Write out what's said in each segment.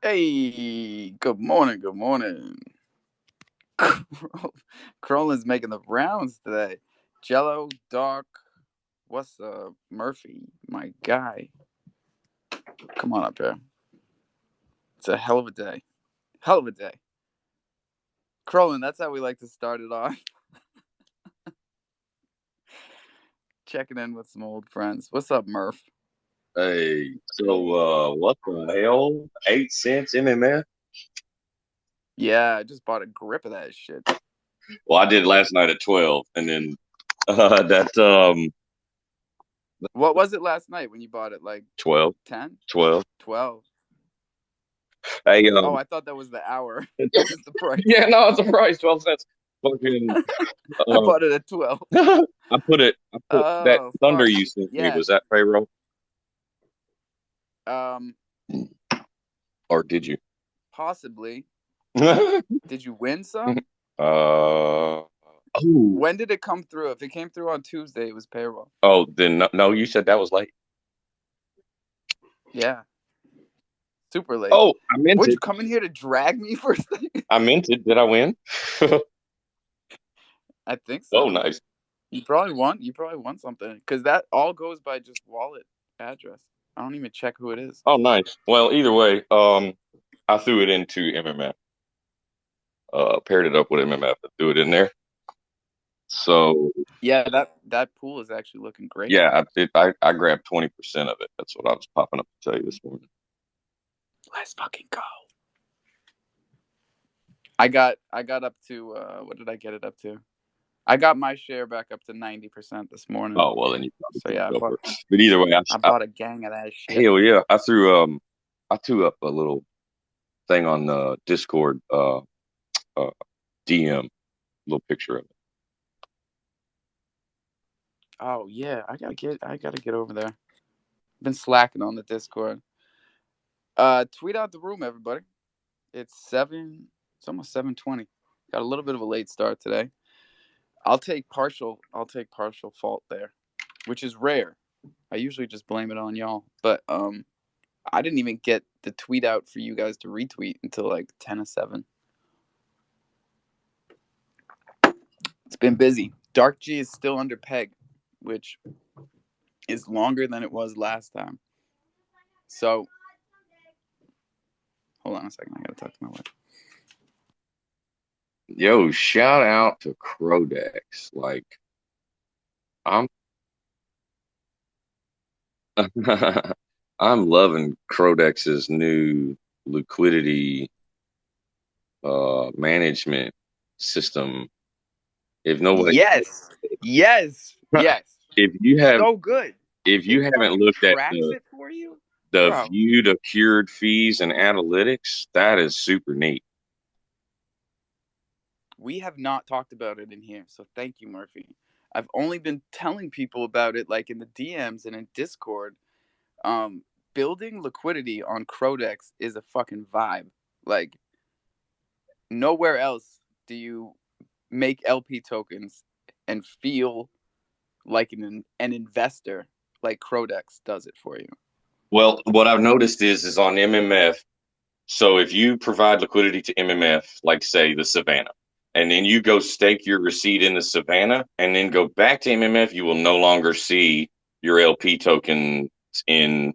Hey, good morning, good morning. Crolin's making the rounds today. Jello, Doc, what's up? Murphy, my guy. Come on up here. It's a hell of a day. Hell of a day. Crolin, that's how we like to start it off. Checking in with some old friends. What's up, Murph? Hey, what the hell? 8 cents MMF? Yeah, I just bought a grip of that shit. Well, I did last night at 12, and then that What was it last night when you bought it? Like 12, 10? 12. 12? Hey, Oh, I thought that was the hour. That was the price. yeah, no, it's a price, 12 cents. Fucking, I uh, bought it at 12. I put that Oh, thunder fuck. you sent me. Yeah. Was that payroll, Um, or did you? Possibly. uh, Did you win some? oh, When did it come through? If it came through on Tuesday, it was payroll. then no, you said that was late. Yeah, super late. Oh, I meant Would you it. come in here to drag me for a thing? I meant it. Did I win? I think Oh, so. nice. You probably won. You probably won something because that all goes by just wallet address. I don't even check who it is. Oh, nice. Well, either way, I threw it into MMF, paired it up with MMF and threw it in there. So Yeah, that pool is actually looking great. yeah, I grabbed 20% of it. That's what I was popping up to tell you this morning. Let's fucking go. I got up to what did I get it up to? I got my share back up to 90% this morning. Oh well, then you probably So can't yeah, go for it. But either way, I bought a gang of that shit. hell yeah, I threw up a little thing on the Discord uh DM, little picture of it. Oh yeah, I gotta get over there. Been slacking on the Discord. Tweet out the room, everybody. It's almost 7:20. Got a little bit of a late start today. I'll take partial fault there, which is rare. I usually just blame it on y'all, but I didn't even get the tweet out for you guys to retweet until like 10 of 7. It's been busy. Dark G is still under peg, which is longer than it was last time. So hold on a second. I gotta talk to my wife. Yo, shout out to Crodex. Like I'm I'm loving Crodex's new liquidity management system. If nobody, Yes. Yes. Yes. if you have, So good. if It you haven't fucking looked at tracks it for you. the Bro, viewed accrued fees and analytics, that is super neat. we have not talked about it in here. So thank you, Murphy. I've only been telling people about it like in the DMs and in Discord. Um, Building liquidity on Crodex is a fucking vibe. Like nowhere else do you make LP tokens and feel like an investor like Crodex does it for you. Well, what I've noticed is on MMF. So if you provide liquidity to MMF, like say the Savannah, and then you go stake your receipt in the Savannah, and then go back to MMF, you will no longer see your LP tokens in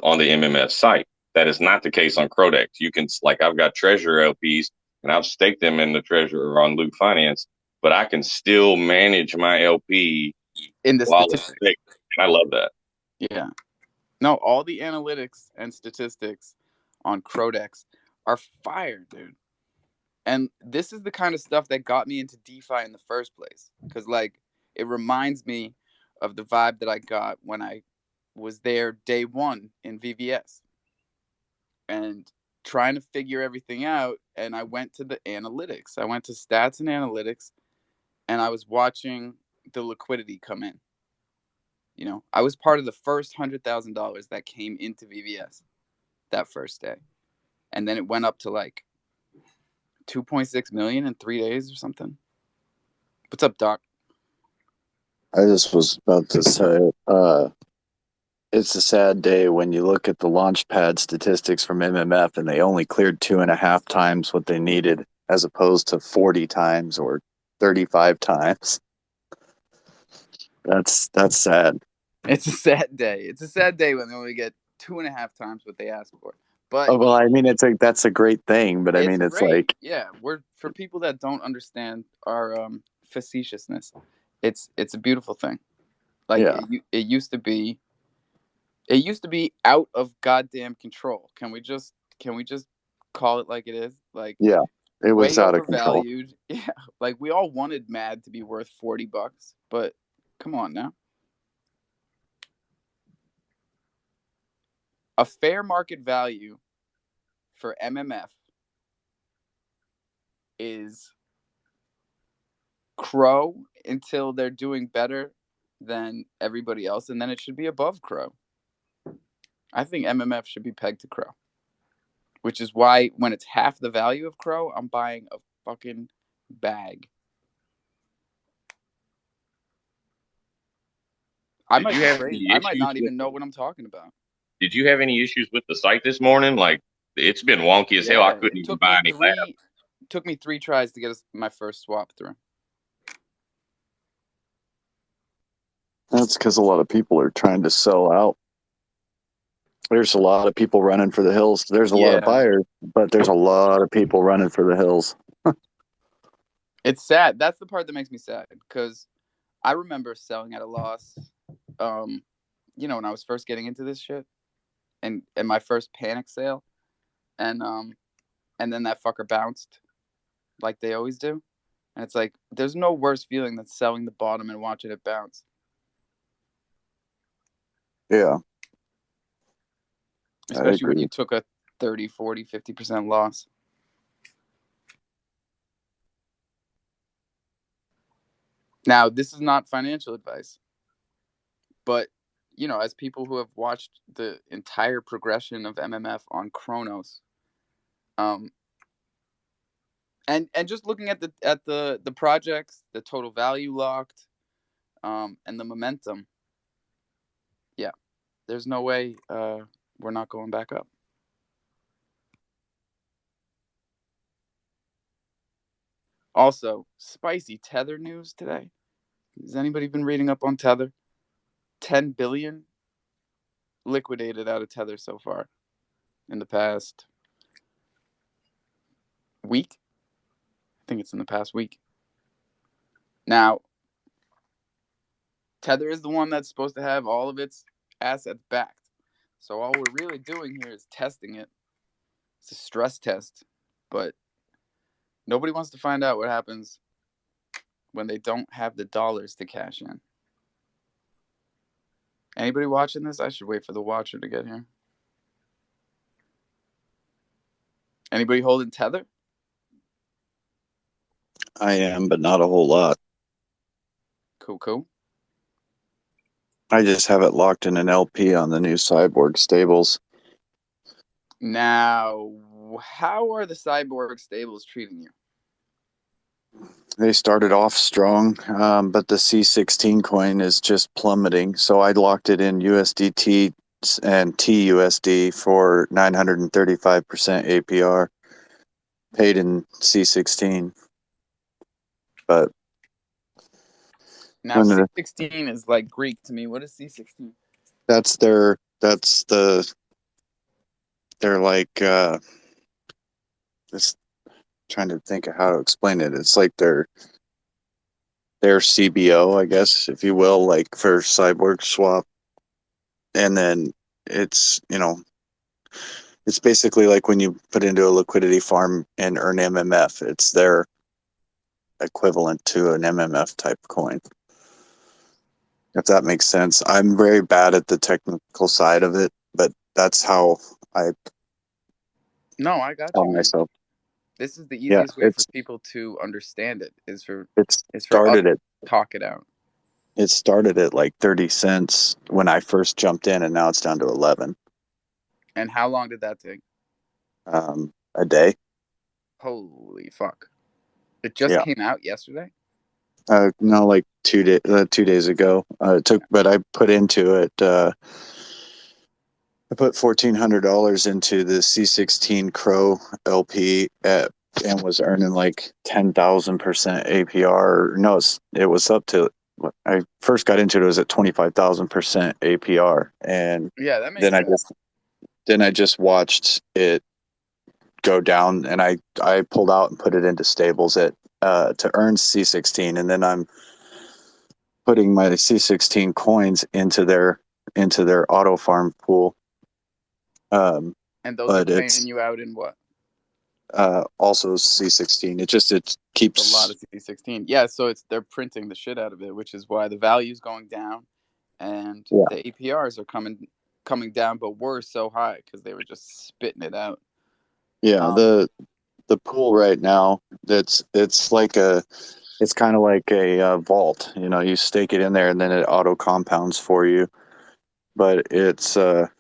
on the MMF site. That is not the case on Crodex. You can, like, I've got Treasurer LPs and I've staked them in the Treasurer on Loop Finance, but I can still manage my LP In the while it's statistics. staked. And I love that. Yeah. No, all the analytics and statistics on Crodex are fire, dude. And this is the kind of stuff that got me into DeFi in the first place. Because, like, it reminds me of the vibe that I got when I was there day one in VVS and trying to figure everything out. And I went to the analytics, I went to stats and analytics, and I was watching the liquidity come in. I was part of the first $100,000 that came into VVS that first day. And then it went up to like 2.6 million in 3 days or something. What's up, Doc? I just was about to say, It's a sad day when you look at the launch pad statistics from MMF and they only cleared 2.5 times what they needed, as opposed to 40 times or 35 times. That's sad. It's a sad day. It's a sad day when they only get 2.5 times what they asked for. But Oh, well, I mean, that's a great thing, but I it's mean, it's great. like, Yeah, we're for people that don't understand our facetiousness. It's a beautiful thing. Like yeah, it used to be out of goddamn control. Can we just call it like it is? Like yeah, it was way out of control. overvalued. Yeah, like we all wanted Mad to be worth $40, but come on now. A fair market value for MMF is Crow until they're doing better than everybody else, and then it should be above Crow. I think MMF should be pegged to Crow, which is why when it's half the value of Crow, I'm buying a fucking bag. I Did might you be have crazy. any I might issues not with even know what I'm talking about. Did you have any issues with the site this morning? Like it's been wonky as hell. I Yeah, couldn't it even buy any labs. took me three tries to get my first swap through. That's because a lot of people are trying to sell out. There's a lot of people running for the hills. There's a lot of Yeah, buyers, but there's a lot of people running for the hills. it's sad. That's the part that makes me sad because I remember selling at a loss. Um, when I was first getting into this shit, and my first panic sale, and and then that fucker bounced like they always do, and it's like there's no worse feeling than selling the bottom and watching it bounce, Yeah, I especially when you agree. took a 30, 40, 50% loss. Now, this is not financial advice, but as people who have watched the entire progression of MMF on Chronos, um, and just looking at the projects, the total value locked, and the momentum, yeah, there's no way we're not going back up. Also, spicy Tether news today. Has anybody been reading up on Tether? 10 billion liquidated out of Tether so far in the past week. I think it's in the past week. Now, Tether is the one that's supposed to have all of its assets backed. So all we're really doing here is testing it. It's a stress test, but nobody wants to find out what happens when they don't have the dollars to cash in. Anybody watching this? I should wait for the watcher to get here. Anybody holding Tether? I am, but not a whole lot. Cool, cool. I just have it locked in an LP on the new Cyborg stables. Now, how are the Cyborg stables treating you? They started off strong, but the C16 coin is just plummeting. So I locked it in USDT and TUSD for 935% APR, paid in C16. But Now, C16 is like Greek to me. What is C16? they're like it's trying to think of how to explain it. It's like their CBO, I guess, if you will, like for Cyborg Swap. And then it's, it's basically like when you put into a liquidity farm and earn MMF, it's their equivalent to an MMF type coin. If that makes sense. I'm very bad at the technical side of it, but that's how I No, I got tell you, man. myself. This is the Yeah, easiest way for people to understand it. it's Is for us started at to talk it out. it started at like 30 cents when I first jumped in, and now it's down to 11 And how long did that take? a day. Holy fuck! It just Yeah. came out yesterday. No, like 2 days ago. It took, but I put into it I put $1,400 into the C16 Cro LP and was earning like 10,000% APR. No, it was up to, I first got into it was at 25,000% APR, and Yeah, that makes then I sense. just watched it go down, and I pulled out and put it into stables at to earn C16, and then I'm putting my C16 coins into their auto farm pool. And those are But paying it's you out in what? also C16. It A lot keeps, of C16. Yeah, so they're printing the shit out of it, which is why the value's going down, and yeah, the APRs are coming down, but were so high because they were just spitting it out. yeah. Um, The pool right now, it's kind of like a vault. You know, you stake it in there and then it auto compounds for you. But it's got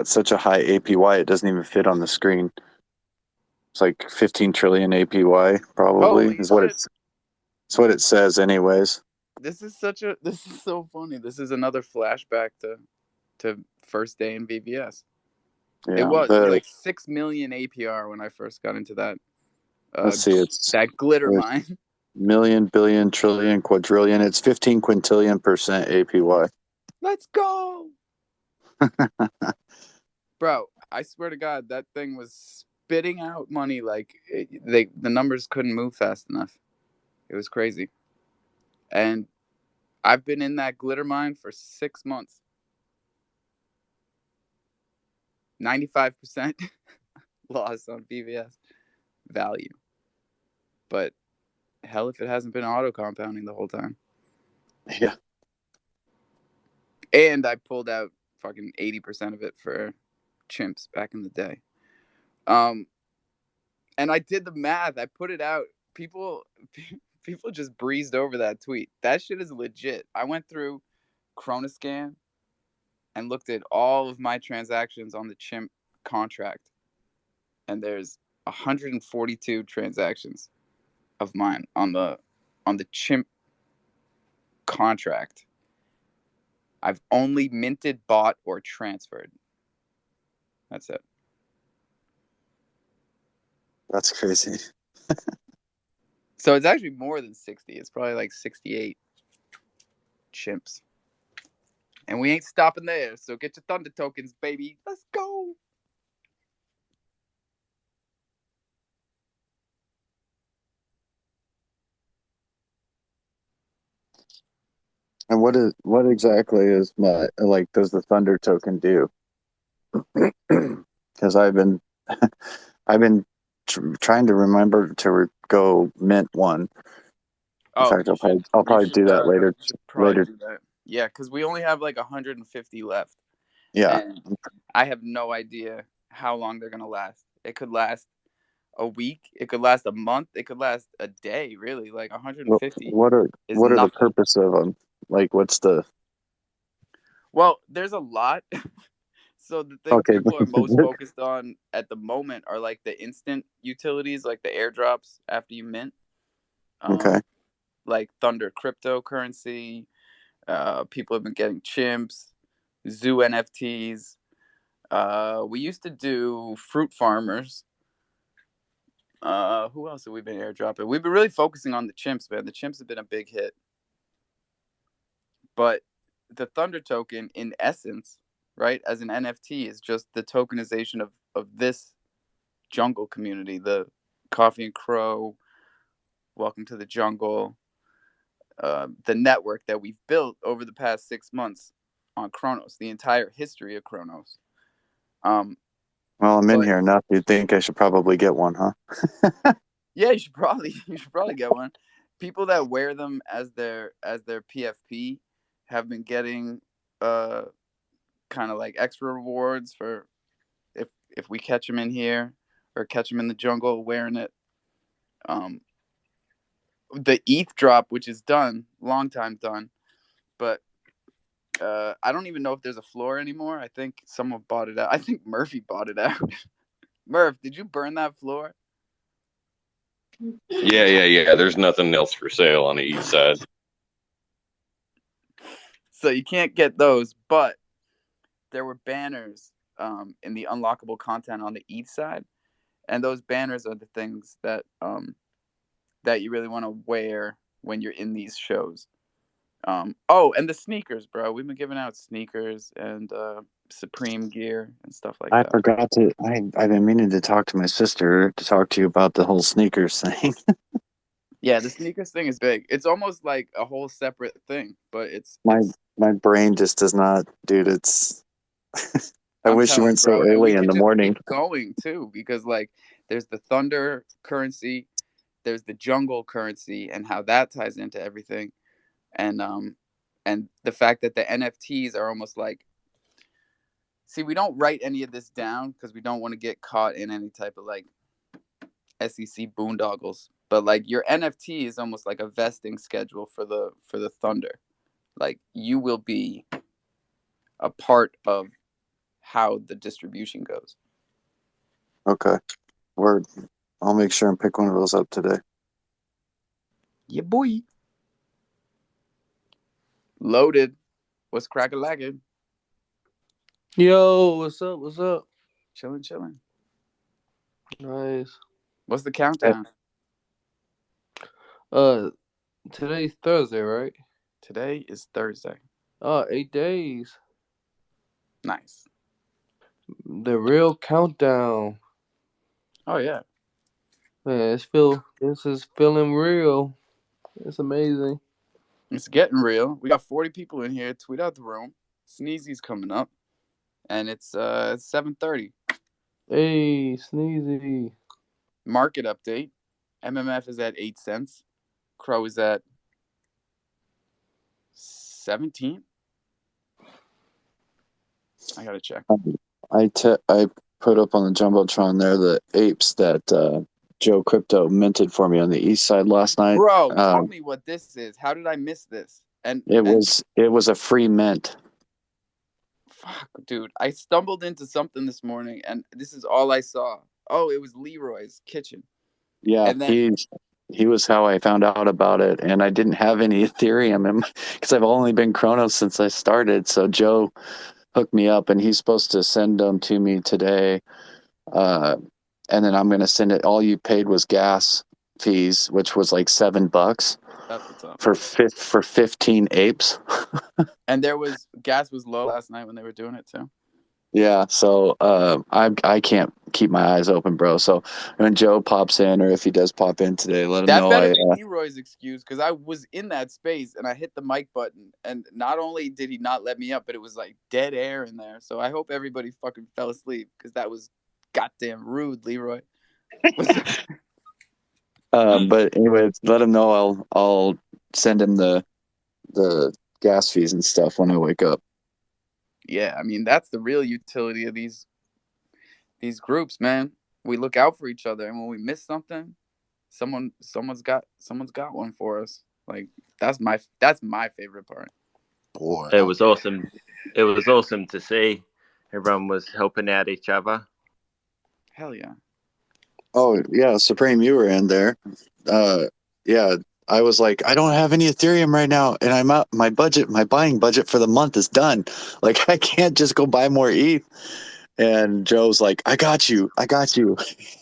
such a high APY it doesn't even fit on the screen. It's like 15 trillion APY probably holy shit! it's what it says anyways. This is so funny. This is another flashback to first day in VBS. Yeah, It was the like 6 million APR when I first got into uh let's see, it's that glitter there's mine. million, billion, trillion, quadrillion. It's 15 quintillion% APY. Let's go, bro! I swear to God, that thing was spitting out money like the numbers couldn't move fast enough. It was crazy, and I've been in that glitter mine for 6 months. 95% loss on VBS value, but hell if it hasn't been auto compounding the whole time. Yeah, And I pulled out fucking 80% of it for chimps back in the day. Um, and I did the math. I put it out. People, people just breezed over that tweet. That shit is legit. I went through Chronoscan and looked at all of my transactions on the chimp contract, and there's 142 transactions of mine on the chimp contract. I've only minted, bought, or transferred. That's it. that's crazy. So it's actually more than 60. It's probably like 68 chimps. And we ain't stopping there. So get your thunder tokens, baby. Let's go. And what exactly is my like does the Thunder token do? Because I've been trying to remember to go mint one. In Oh, fact, I'll probably do that you should probably later. do that. Yeah, because we only have like 150 left. Yeah. And I have no idea how long they're gonna last. It could last a week, it could last a month, it could last a day, really. Like 150 is What are the nothing. purpose of them? Like, what's the Well, there's a lot. So the thing okay? people are most focused on at the moment are like the instant utilities, like the airdrops after you mint, Okay. um, like Thunder cryptocurrency. People have been getting chimps, zoo NFTs. We used to do fruit farmers. Who else have we been airdropping? We've been really focusing on the chimps, man. The chimps have been a big hit, but the Thunder token, in essence, right, as an NFT, is just the tokenization of this jungle community, the Coffee and Cro, Welcome to the Jungle, the network that we've built over the past 6 months on Chronos, the entire history of Chronos. Um, Well, I'm in but here enough. You'd think I should probably get one, huh? yeah, you should probably get one. People that wear them as their PFP have been getting uh kind of like extra rewards for if we catch them in here or catch them in the jungle wearing it. Um, the ETH drop, which is done, long time done, but I don't even know if there's a floor anymore. I think someone bought it out. I think Murphy bought it out. Murph, did you burn that floor? Yeah. There's nothing else for sale on the east side. So you can't get those, but there were banners in the unlockable content on the ETH side, and those banners are the things that that you really want to wear when you're in these shows. Oh, and the sneakers, bro. We've been giving out sneakers and Supreme gear and stuff like I that. forgot to. I've been meaning to talk to my sister to talk to you about the whole sneakers thing. Yeah, the sneakers thing is big. It's almost like a whole separate thing, but it's my it's. my brain just does not, dude. It's. I I'm wish you telling you, weren't so bro, and we early in could the just morning. keep going too, because like there's the Thunder currency, there's the Jungle currency, and how that ties into everything, and the fact that the NFTs are almost like. See, we don't write any of this down because we don't want to get caught in any type of like SEC boondoggles. But like your NFT is almost like a vesting schedule for the Thunder. Like you will be a part of how the distribution goes. Okay, word. I'll make sure and pick one of those up today. Yeah, boy. Loaded. What's crack-a-lackin'? Yo, what's up? What's up? Chilling, chilling. Nice. What's the countdown? Today's Thursday, right? Today is Thursday. 8 days. Nice. The real countdown. Oh yeah. Man, this is feeling real. It's amazing. It's getting real. We got 40 people in here. Tweet out the room. Sneezy's coming up. And it's 7:30. Hey, Sneezy. Market update. MMF is at 8 cents. Crow is at 17. I gotta check. I put up on the jumbotron there the apes that Joe Crypto minted for me on the east side last night. Bro, tell me what this is. How did I miss this? It was a free mint. Fuck, dude. I stumbled into something this morning, and this is all I saw. Oh, it was Leroy's kitchen. Yeah, And then he was how I found out about it, and I didn't have any Ethereum because I've only been Chronos since I started. So Joe hooked me up, and he's supposed to send them to me today. And then I'm gonna send it. All you paid was gas fees, which was like $7 that's what's up. for 15 apes. And gas was low last night when they were doing it too. Yeah, so I can't keep my eyes open, bro. So when Joe pops in, or if he does pop in today, let him That know. better be Leroy's excuse, because I was in that space and I hit the mic button, and not only did he not let me up, but it was like dead air in there. So I hope everybody fucking fell asleep, because that was goddamn rude, Leroy. But anyway, let him know. I'll send him the gas fees and stuff when I wake up. Yeah, I mean that's the real utility of these groups, man. We look out for each other, and when we miss something, someone's got one for us. Like that's my favorite part. Boy, It was awesome. It was awesome to see everyone was helping out each other. Hell yeah. Oh yeah, Supreme, you were in there. Yeah, I was like, I don't have any Ethereum right now, and I'm out. My buying budget for the month is done. Like I can't just go buy more ETH. And Joe's like, I got you.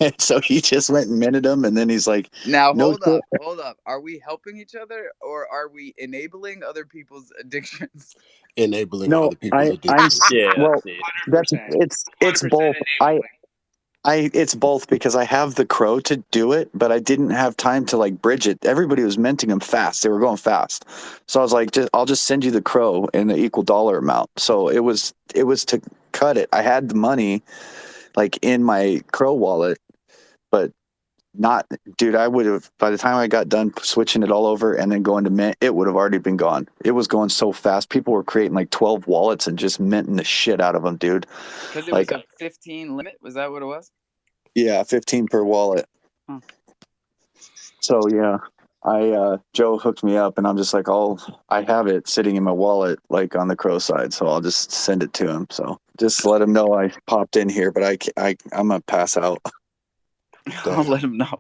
And so he just went and minted them, and then he's like, Now no hold up. Are we helping each other, or are we enabling other people's addictions? enabling No, other people's I'm addictions. Yeah, well. that's it. That's it's both. It's both because I have the Crow to do it, but I didn't have time to like bridge it. Everybody was minting them fast; they were going fast. So I was like, I'll just send you the Crow in the equal dollar amount. So it was to cut it. I had the money like in my Crow wallet, but not, dude. I would have by the time I got done switching it all over and then going to mint, it would have already been gone. It was going so fast. People were creating like 12 wallets and just minting the shit out of them, dude. Because it was a 15 limit. Was that what it was? Yeah, 15 per wallet. Huh. So yeah, Joe hooked me up, and I'm just like, I have it sitting in my wallet, like on the Crow side, so I'll just send it to him. So just let him know I popped in here, but I'm gonna pass out. I'll let him know.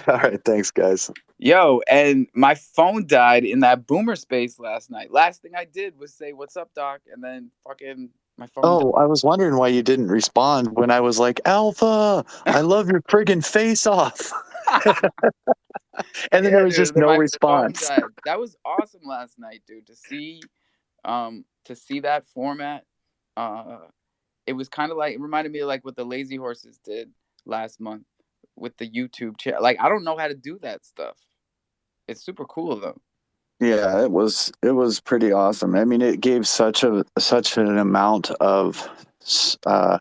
All right, thanks, guys. Yo, and my phone died in that boomer space last night. Last thing I did was say, "What's up, Doc?" And then fucking My phone. Oh, I was wondering why you didn't respond when I was like, Alpha, I love your friggin' face off. And then there Yeah, was dude. just Then no my phone response. died. That was awesome last night, dude. To see that format. It was kind of like, it reminded me of like what the Lazy Horses did last month with the YouTube channel. Like, I don't know how to do that stuff. It's super cool though. Yeah, it was pretty awesome. I mean, it gave such an amount of uh,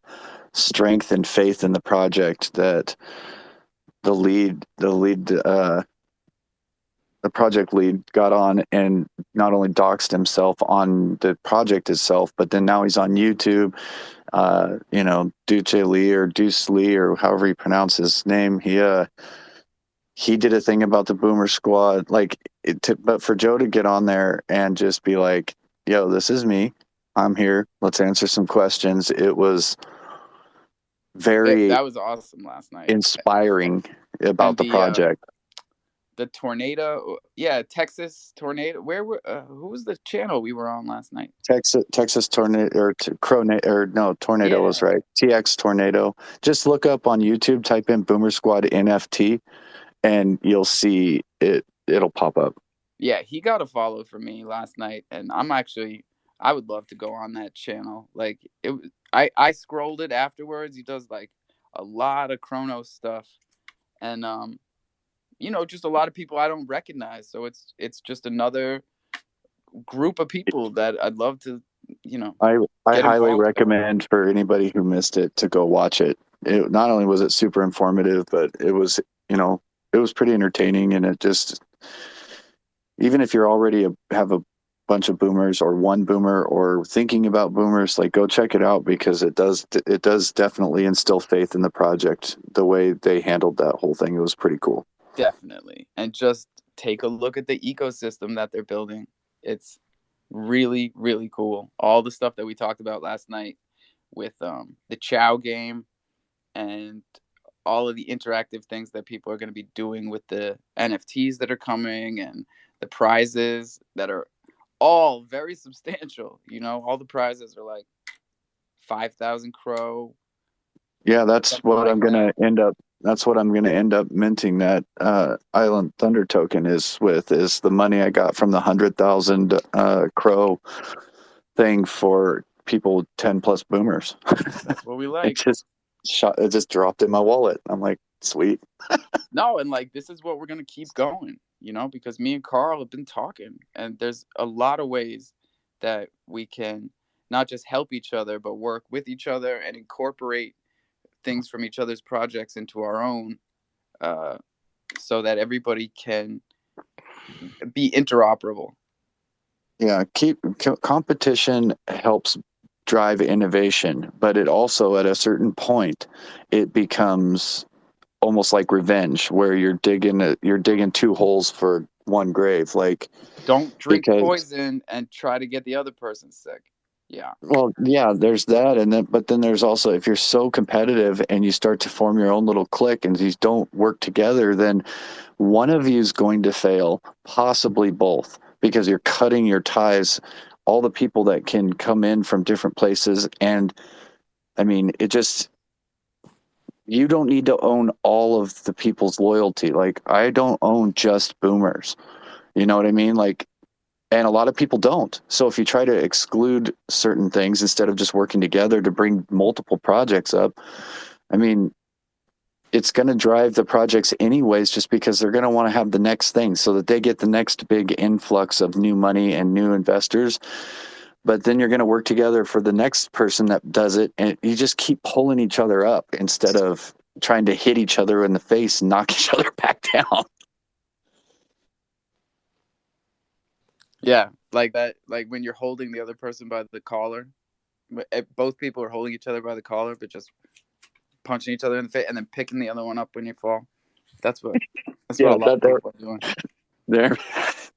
strength and faith in the project that the project lead got on and not only doxed himself on the project itself, but then now he's on YouTube. Duce Lee or Deuce Lee or however you pronounce his name. He did a thing about the Boomer Squad, but for Joe to get on there and just be like, "Yo, this is me. I'm here. Let's answer some questions." It was very That was awesome last night. inspiring about And the project. the tornado, yeah, Texas tornado. Who was the channel we were on last night? Texas tornado tornado was Yeah. right. TX tornado. Just look up on YouTube, type in Boomer Squad NFT, and you'll see it. It'll pop up. Yeah, he got a follow for me last night, and I would love to go on that channel. Like I scrolled it afterwards. He does like a lot of chrono stuff, and just a lot of people I don't recognize. So it's just another group of people that I'd love to, I get highly involved. recommend for anybody who missed it to go watch it. It not only was it super informative, but it was pretty entertaining, and it just, even if you're already have a bunch of boomers or one boomer or thinking about boomers, like, go check it out, because it does definitely instill faith in the project. The way they handled that whole thing, it was pretty cool. Definitely. And just take a look at the ecosystem that they're building. It's really, really cool. All the stuff that we talked about last night with the Chow game and all of the interactive things that people are going to be doing with the NFTs that are coming and the prizes that are all very substantial. All the prizes are like 5,000 Cro. Yeah, that's Something what like I'm gonna that. end up. That's what I'm gonna end up minting that Island Thunder token is the money I got from the 100,000 Crow thing for people 10 plus boomers. That's what we It like. just it just dropped in my wallet. I'm like, sweet. No, and like this is what we're gonna keep going, because me and Carl have been talking, and there's a lot of ways that we can not just help each other, but work with each other and incorporate things from each other's projects into our own, uh, so that everybody can be interoperable. Yeah, competition helps drive innovation, but it also, at a certain point, it becomes almost like revenge, where you're digging two holes for one grave. Like, Don't drink because, poison and try to get the other person sick. Yeah. well, yeah, there's that, but then there's also, if you're so competitive and you start to form your own little clique and these don't work together, then one of you is going to fail, possibly both, because you're cutting your ties, all the people that can come in from different places. And I mean, you don't need to own all of the people's loyalty. Like, I don't own just boomers. You know what I mean? Like, and a lot of people don't. So if you try to exclude certain things instead of just working together to bring multiple projects up, I mean, it's going to drive the projects anyways, just because they're going to want to have the next thing so that they get the next big influx of new money and new investors. But then you're going to work together for the next person that does it, and you just keep pulling each other up instead of trying to hit each other in the face and knock each other back down. Yeah, like that. Like when you're holding the other person by the collar, both people are holding each other by the collar, but just punching each other in the face and then picking the other one up when you fall. That's what Yeah, a lot of people are doing. there,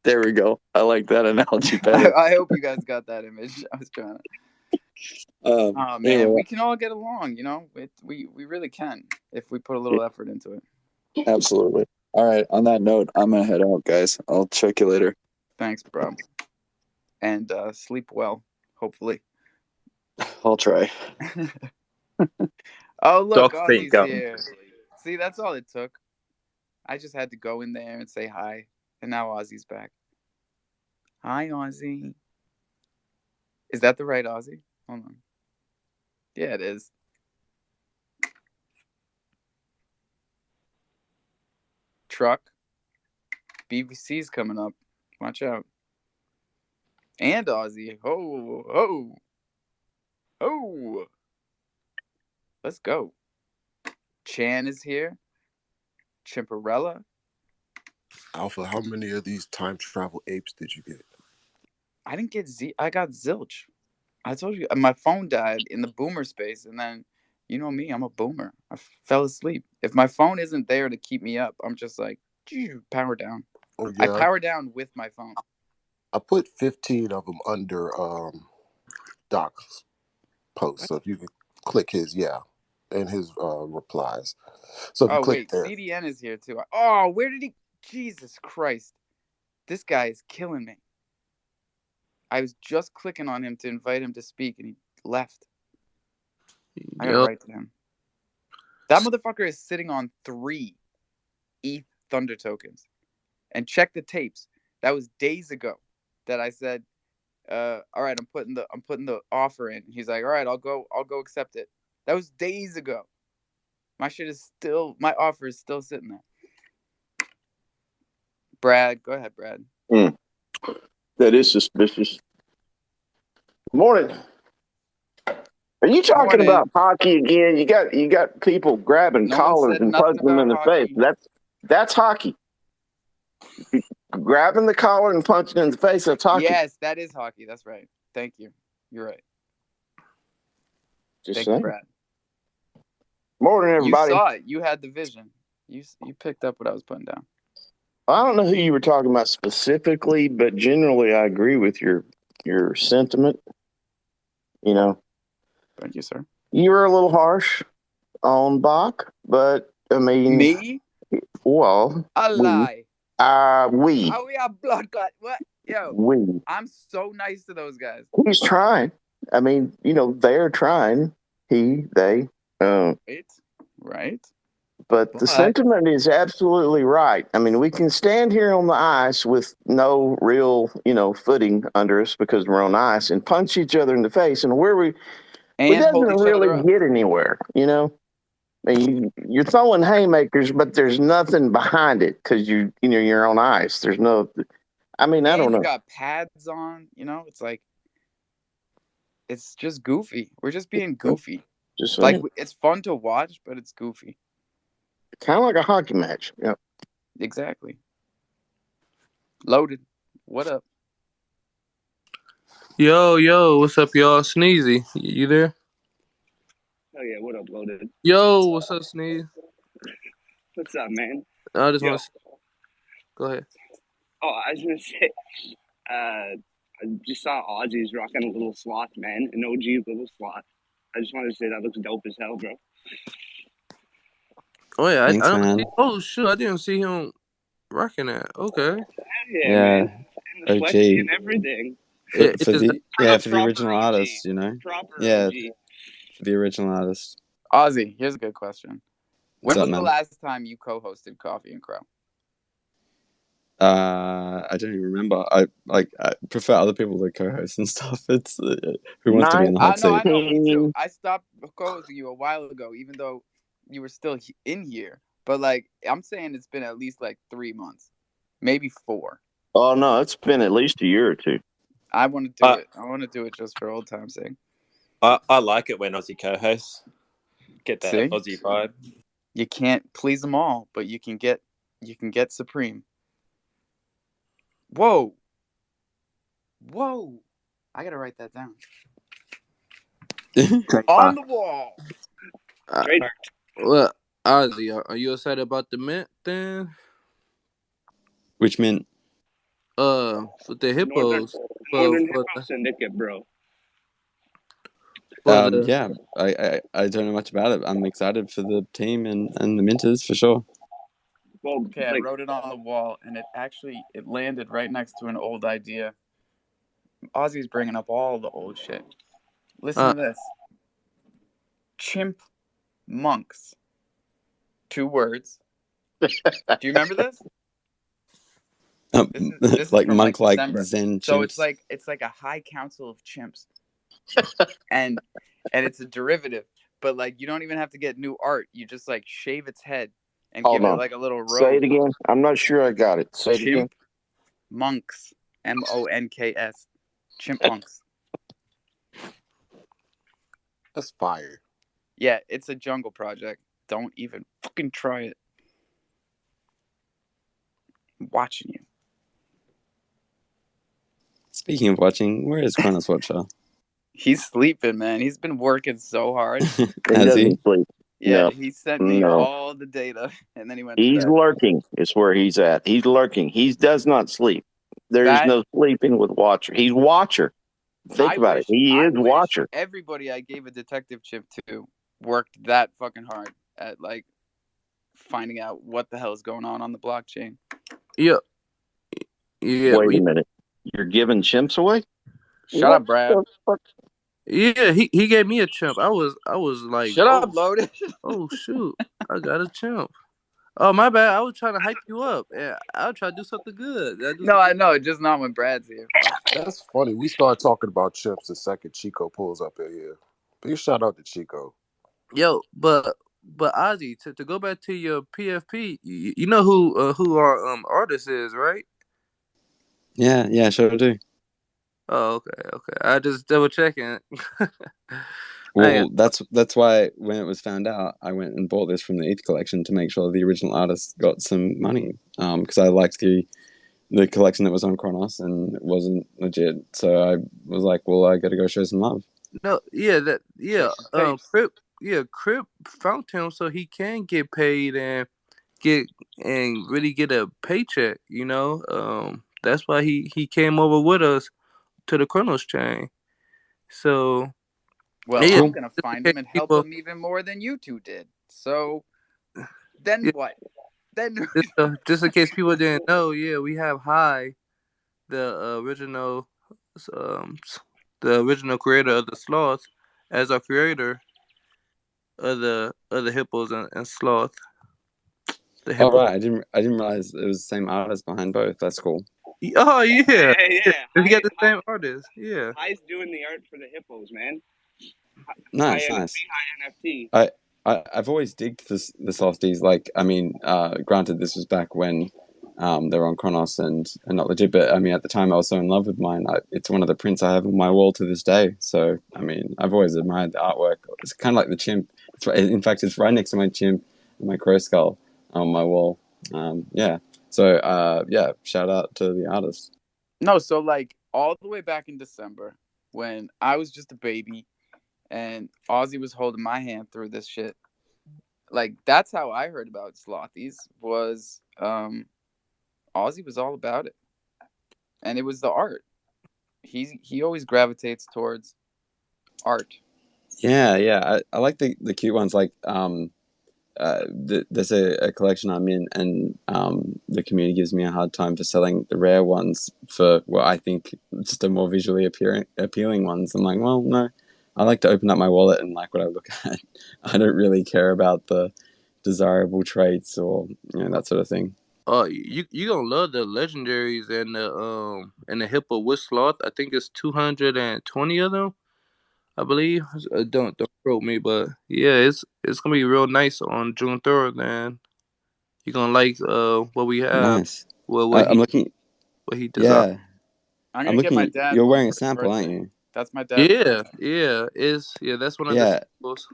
there we go. I like that analogy I, better. I hope you guys got that image. I was trying to. Oh man, Anyway, we can all get along. We really can if we put a little effort into it. absolutely. All right. On that note, I'm gonna head out, guys. I'll check you later. Thanks, bro, and sleep well. Hopefully. I'll try. Oh, look, Dog feet Ozzy's going. here. See, that's all it took. I just had to go in there and say hi, and now Ozzy's back. Hi, Ozzy. Is that the right Ozzy? Hold on. Yeah, it is. Truck. BBC's coming up. Watch out. And Ozzy. Ho, ho, ho. Let's go. Chan is here. Chimperella. Alpha, how many of these time travel apes did you get? I didn't get I got zilch. I told you my phone died in the boomer space, and then you know me, I'm a boomer. I fell asleep. If my phone isn't there to keep me up, I'm just like power down. Oh I yeah, power down with my phone. I put 15 of them under Doc's post, What? so if you can click his and his replies. So if you Oh click wait, there, CDN is here too. Oh, where did he? Jesus Christ, this guy is killing me. I was just clicking on him to invite him to speak, and he left. I gotta Yo, write to him. That motherfucker is sitting on 3 ETH Thunder tokens. And check the tapes. That was days ago that I said, all right, I'm putting the offer in. He's like, all right, I'll go accept it. That was days ago. My offer is still sitting there. Brad, go ahead, Brad. That is suspicious. Morning. Are you talking Morning. about hockey again? You got people grabbing No one collars said and nothing punching them in about the face. hockey. That's hockey. Grabbing the collar and punching in the face, that's hockey. Yes, that is hockey. That's right. Thank you. You're right. Just Thank you, saying. Brad. Morning, everybody. You saw it. You had the vision. You picked up what I was putting down. I don't know who you were talking about specifically, but generally I agree with your sentiment. You know, Thank you, sir. you were a little harsh on Bach, but I mean, Me? well, A lie. we. Oh, we are blood clot. What? Yo, We. I'm so nice to those guys. He's trying. I mean, they're trying. They. Right. But the sentiment is absolutely right. I mean, we can stand here on the ice with no real, footing under us because we're on ice and punch each other in the face, and we doesn't hold each really other up. get anywhere. I mean, you're throwing haymakers, but there's nothing behind it because you're on ice. There's no. I mean, I don't know. You got pads on. It's like it's just goofy. We're just being goofy. Just like saying. it's fun to watch, but it's goofy. Kind of like a hockey match. Yeah. Exactly. Loaded. What up? yo, what's up, y'all? Sneezy, you there? Oh yeah, what up, Loaded? Yo, what's up, Sneezy? What's up, man? I just want to go ahead. Oh, I was gonna say, I just saw Ozzy's rocking a little sloth, man, an OG little sloth. I just wanted to say that looks dope as hell, bro. Oh yeah, Thanks, I don't man. see. Oh shoot, I didn't see him rocking that. Okay. Yeah, man, and the flexi and everything. For the original OG. artist, Proper Yeah, OG. for the original artist. Ozzy, here's a good question. When What's up, was the man? last time you co-hosted Coffee and Cro? I don't even remember. I prefer other people to co-host and stuff. It's who wants to be in the hot seat. I know, me too. I stopped co-hosting you a while ago, even though you were still in here. But I'm saying it's been at least 3 months, maybe 4. Oh no, it's been at least a year or 2. I want to do it. I want to do it just for old time's sake. I like it when Aussie co-hosts get that Aussie vibe. You can't please them all, but you can get supreme. Whoa. I gotta write that down. On the wall. Well, Ozzy, are you excited about the mint then? Which mint? For the hippos. Northern Hippo Syndicate, bro. Yeah, I don't know much about it. I'm excited for the team and the minters for sure. Well, okay, I wrote it on the wall, and it landed right next to an old idea. Ozzy's bringing up all the old shit. Listen to this. Chimp monks. 2 words. Do you remember this? This is like from monk, like December. Zen chimps. So it's like a high council of chimps, and it's a derivative. But like you don't even have to get new art. You just like shave its head and Hold give it on. like a little robe. Say it again. I'm not sure I got it. Say it again. Chimp monks. MONKS. Chimp monks. That's fire. Yeah, it's a jungle project. Don't even fucking try it. I'm watching you. Speaking of watching, where is Kronos Watcher? He's sleeping, man. He's been working so hard. He Has he? doesn't sleep. Yeah, No. he sent me No. all the data, and then he went to He's bed. lurking is where he's at. He's lurking. He does not sleep. There's That- no sleeping with Watcher. He's Watcher. Think about it. He is Watcher. Everybody I gave a detective chip to worked that fucking hard at like finding out what the hell is going on the blockchain. Yeah. Yeah. Wait a minute. You're giving chimps away? Shut up, Brad. the fuck? Yeah, he gave me a chimp. I was like, Shut up, Loaded. oh shoot, I got a chimp. Oh my bad. I was trying to hype you up. Yeah, I was trying to do something good. No, I know, just not when Brad's here. That's funny. We start talking about chips the second Chico pulls up in here. Big shout out to Chico. Yo, but Ozzy, to go back to your PFP, you know who our artist is, right? Yeah, sure do. Oh, okay. I just double checking. Well, that's why when it was found out, I went and bought this from the ETH collection to make sure the original artist got some money. Because I liked the collection that was on Kronos and it wasn't legit. So I was like, well, I got to go show some love. No, Crip found him so he can get paid and really get a paycheck. You know, that's why he came over with us to the Kronos chain. So, well, yeah, I'm gonna find him and help him even more than you two did. So, then what? Then just in case people didn't know, yeah, we have High, the original creator of the sloth, as our creator of the hippos and sloth. Oh right, I didn't realize it was the same artist behind both. That's cool. Oh yeah. Yeah. We got the same artist. Yeah. High's doing the art for the hippos, man. Nice. High NFT. I've always digged the softies. Like, I mean, granted, this was back when they were on Kronos and not legit, but I mean, at the time, I was so in love with mine. It's one of the prints I have on my wall to this day. So, I mean, I've always admired the artwork. It's kind of like the chimp. In fact, it's right next to my chimp and my crow skull on my wall. Yeah. So, yeah, shout out to the artist. No, so like all the way back in December when I was just a baby and Ozzy was holding my hand through this shit. Like that's how I heard about Slothies was Ozzy was all about it. And it was the art. He always gravitates towards art. Yeah. I like the cute ones. Like, there's a collection I'm in, and the community gives me a hard time for selling the rare ones for what I think just the more visually appealing ones. I'm like, well, no, I like to open up my wallet and like what I look at. I don't really care about the desirable traits or that sort of thing. Oh, you gonna love the legendaries and the hippo with sloth. I think it's 220 of them, I believe. Don't quote me, but yeah, it's gonna be real nice on June 3rd, man. You're gonna like what we have. Nice. Well, I'm looking. what he designed. Yeah, I'm I'm gonna get my looking. dad. You're one wearing for a his sample, aren't birthday. you? That's my dad's birthday. Yeah, that's one of the Yeah. samples.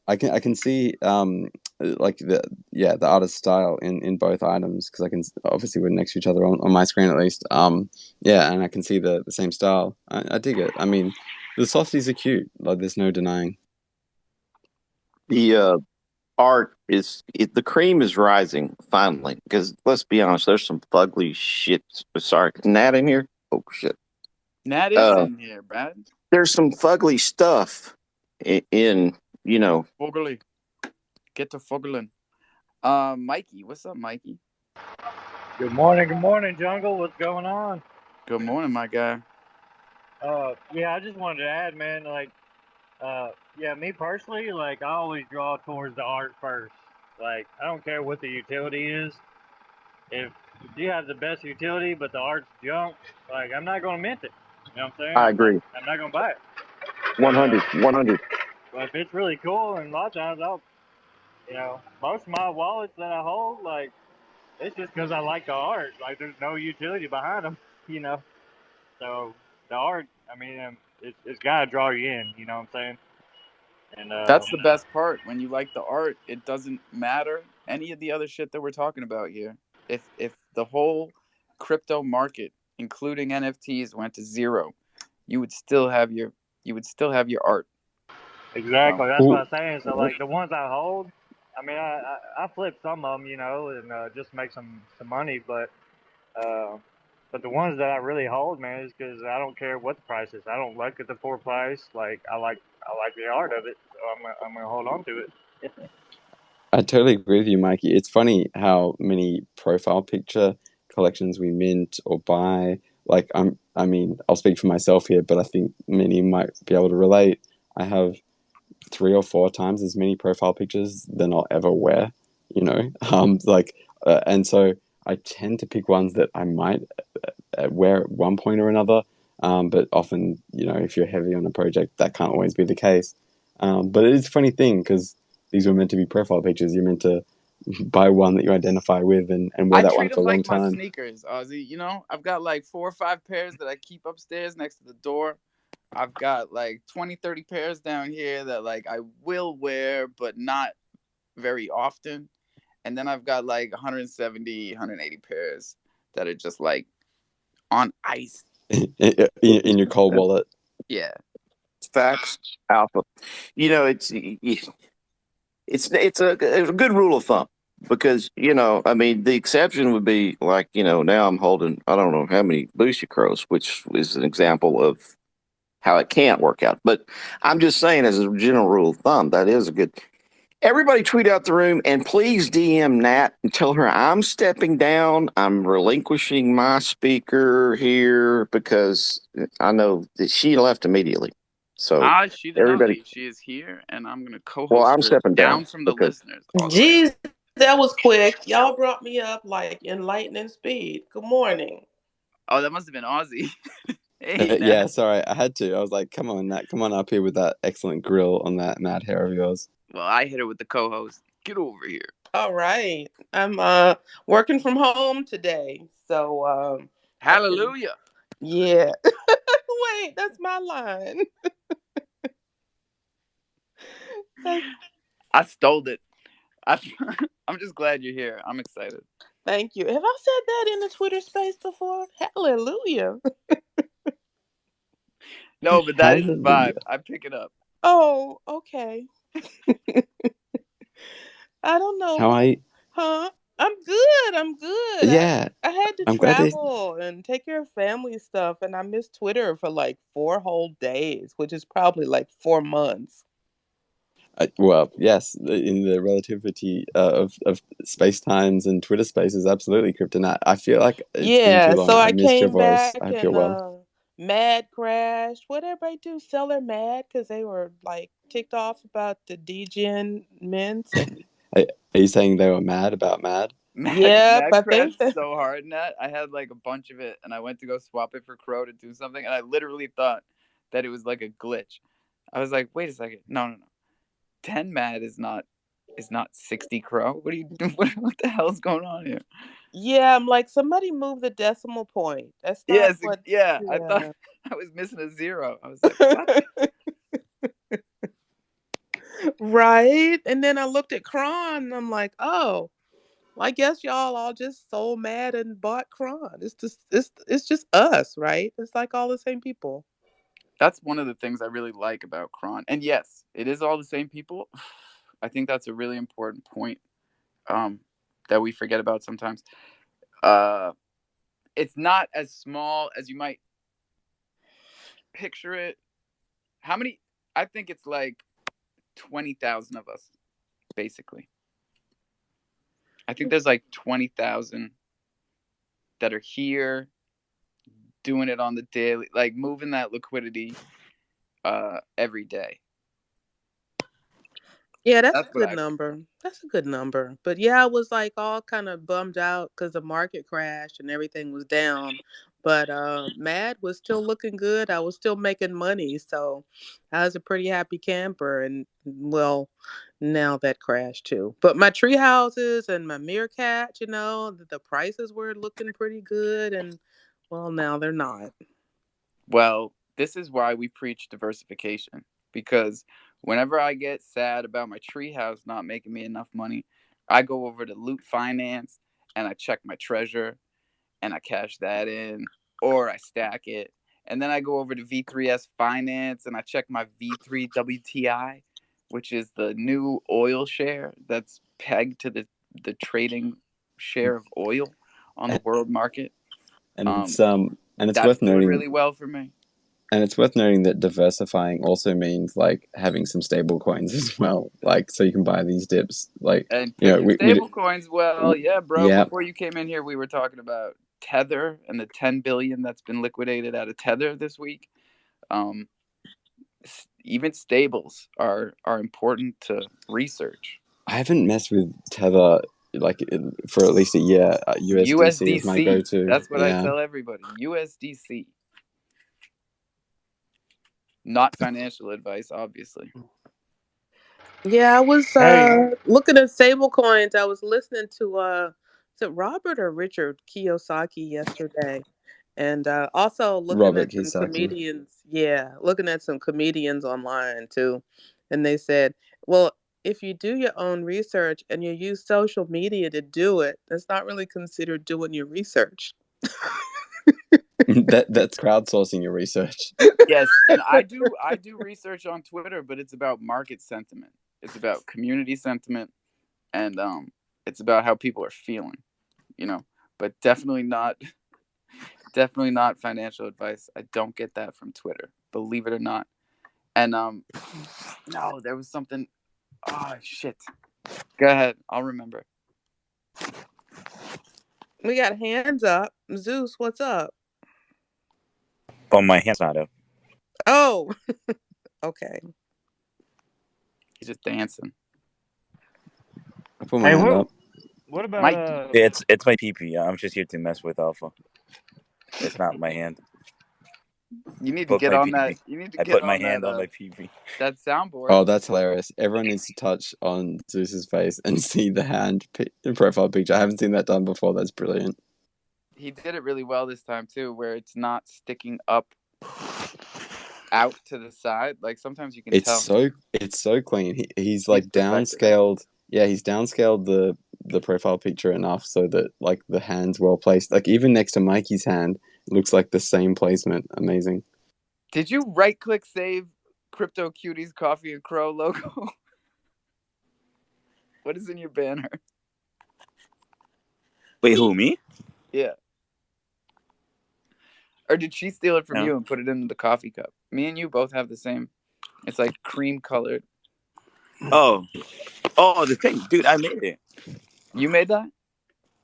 I can see like the artist style in both items because I can obviously we're next to each other on my screen at least. Yeah, and I can see the same style. I dig it. I mean, the softies are cute. Like there's no denying. The art is the cream is rising finally. Because let's be honest, there's some fugly shit. Sorry, Nat in here. Oh shit, Nat is in here, Brad. there's some fugly stuff in Fogely. Get to Fogling. Mikey, what's up, Mikey? Good morning, Jungle. What's going on? Good morning, my guy. Yeah, I just wanted to add, man, like, Yeah, me personally, like I always draw towards the art first. Like I don't care what the utility is. If you have the best utility but the art's junk, like I'm not gonna mint it. You know what I'm saying? I agree. I'm not gonna buy it. But 100, 100. but if it's really cool, and a lot of times most of my wallets that I hold, like it's just because I like the art. Like there's no utility behind them, you know. So the art, I mean, it's gotta draw you in. You know what I'm saying? And That's the best part. When you like the art, it doesn't matter any of the other shit that we're talking about here. If the whole crypto market, including NFTs, went to zero, you would still have your art. So exactly, that's what Well, I'm saying. So like the ones I hold, I mean, I flip some of them, and just make some money, uh, but the ones that I really hold, man, is because I don't care what the price is. I don't look at the poor price. Like I like the art of it, so I'm gonna hold on to it. I totally agree with you, Mikey. It's funny how many profile picture collections we mint or buy. Like I mean, I'll speak for myself here, but I think many might be able to relate. I have 3 or 4 times as many profile pictures than I'll ever wear, you know? And so I tend to pick ones that I might wear at one point or another. But often, if you're heavy on a project, that can't always be the case. But it is a funny thing because these were meant to be profile pictures. You're meant to buy one that you identify with and wear I that one treat for them a long like my time. sneakers, Ozzy. I've got like 4 or 5 pairs that I keep upstairs next to the door. I've got like 20, 30 pairs down here that like I will wear, but not very often. And then I've got like 170, 180 pairs that are just like on ice. In your cold wallet. Yeah. Facts, alpha. It's a good rule of thumb because I mean the exception would be like now I'm holding I don't know how many Lucy Crows, which is an example of how it can't work out. But I'm just saying as a general rule of thumb that is a good. Everybody tweet out the room and please DM Nat and tell her I'm stepping down. I'm relinquishing my speaker here because I know that she left immediately. So She did not everybody, leave. She is here, and I'm going to well, co-host I'm her stepping down down from the because listeners all the way up. Jeez, that was quick. Y'all brought me up like in lightning speed. Good morning. Oh, that must have been Aussie. Hey, Nat. Yeah, sorry, I had to. I was like, come on, Nat, come on up here with that excellent grill on that mad hair of yours. Well, I hit her with the co-host. Get over here. All right. I'm working from home today. So Hallelujah. yeah. Wait, that's my line. I stole it. I, I'm just glad you're here. I'm excited. Thank you. Have I said that in the Twitter space before? Hallelujah. No, but that is the Hallelujah. vibe. I pick it up. Oh, okay. I don't know How what, I huh? I'm good. I'm good. Yeah, I had to I'm glad they travel and take care of family stuff, and I missed Twitter for like 4 whole days, which is probably like 4 months. well, yes, in the relativity of space times and Twitter spaces, absolutely, Kryptonite. I feel like it's been too Yeah, long. so I I missed your came voice. back I hope you're and well. Mad crashed. What everybody do? Sell their Mad because they were like ticked off about the DGen mints and Are you saying they were mad about mad? yep, Mad I think crashed that so hard, Nat. I had like a bunch of it, and I went to go swap it for Crow to do something, and I literally thought that it was like a glitch. I was like, wait a second, no, no, no. 10 Mad is not 60 Crow. What are you doing? What the hell's going on here? yeah, I'm like somebody move the decimal point. That's not Yes, what. yeah. I thought Yeah. I was missing a zero. I was like, what? Right? And then I looked at Kron and I'm like, oh, well, I guess y'all all just so mad and bought Kron. It's just us, right? It's like all the same people. That's one of the things I really like about Kron. And yes, it is all the same people. I think that's a really important point um, that we forget about sometimes. Uh, it's not as small as you might picture it. How many? I think it's like 20,000 of us, basically. I think there's like 20,000 that are here doing it on the daily, like moving that liquidity every day. Yeah, that's a That's what good I. number. That's a good number. But yeah, I was like all kind of bummed out because the market crashed and everything was down. But Mad was still looking good. I was still making money, so I was a pretty happy camper. And well, now that crashed too. But my tree houses and my meerkat, the prices were looking pretty good, and well, now they're not. Well, this is why we preach diversification, because whenever I get sad about my treehouse not making me enough money, I go over to Loot Finance and I check my treasure and I cash that in, or I stack it. And then I go over to V3S Finance and I check my V3 WTI, which is the new oil share that's pegged to the trading share of oil on the And, world market. and it's That's worth doing noting. really well for me. And it's worth noting that diversifying also means like having some stable coins as well. Like so you can buy these dips. Like And you know, picking stable coins, well, yeah, bro. yeah. Before you came in here, we were talking about Tether and the 10 billion that's been liquidated out of Tether this week. Um, even stables are important to research. I haven't messed with Tether like for at least a year. USDC is my USDC. go-to. That's what I Yeah. tell everybody. USDC. Not financial advice, obviously. Yeah, I was Hey, looking at stable coins. I was listening to is it Robert or Richard Kiyosaki yesterday, and also looking Robert at some Kiyosaki. comedians. Yeah, looking at some comedians online too, and they said, well, if you do your own research and you use social media to do it, that's not really considered doing your research. That's crowdsourcing your research. Yes, and I do research on Twitter, but it's about market sentiment. It's about community sentiment, and it's about how people are feeling. You know, but definitely not financial advice. I don't get that from Twitter, believe it or not. And no, there was something. Oh shit. Go ahead, I'll remember. We got hands up. Zeus, what's up? Oh, my hand's not up. Oh, okay. He's just dancing. I put my hey, hand up. what about Mikey, It's my PP. I'm just here to mess with Alpha. It's not my hand. you need to Put get my on that. PP. You need to I get put my on that hand on my PP. that soundboard. Oh, that's hilarious. Everyone needs to touch on Zeus's face and see the hand profile picture. I haven't seen that done before. That's brilliant. He did it really well this time too, where it's not sticking up out to the side. Like sometimes you can It's tell. so clean. He's He's like perfected. downscaled. Yeah, he's downscaled the profile picture enough so that like the hand's well placed. Like even next to Mikey's hand, it looks like the same placement. Amazing. Did you right click save Crypto Cuties Coffee and Cro logo? What is in your banner? Wait, who, me? Yeah. Or did she steal it from No. you and put it into the coffee cup? Me and you both have the same. It's like cream colored. Oh, the thing, dude. I made it. You made that?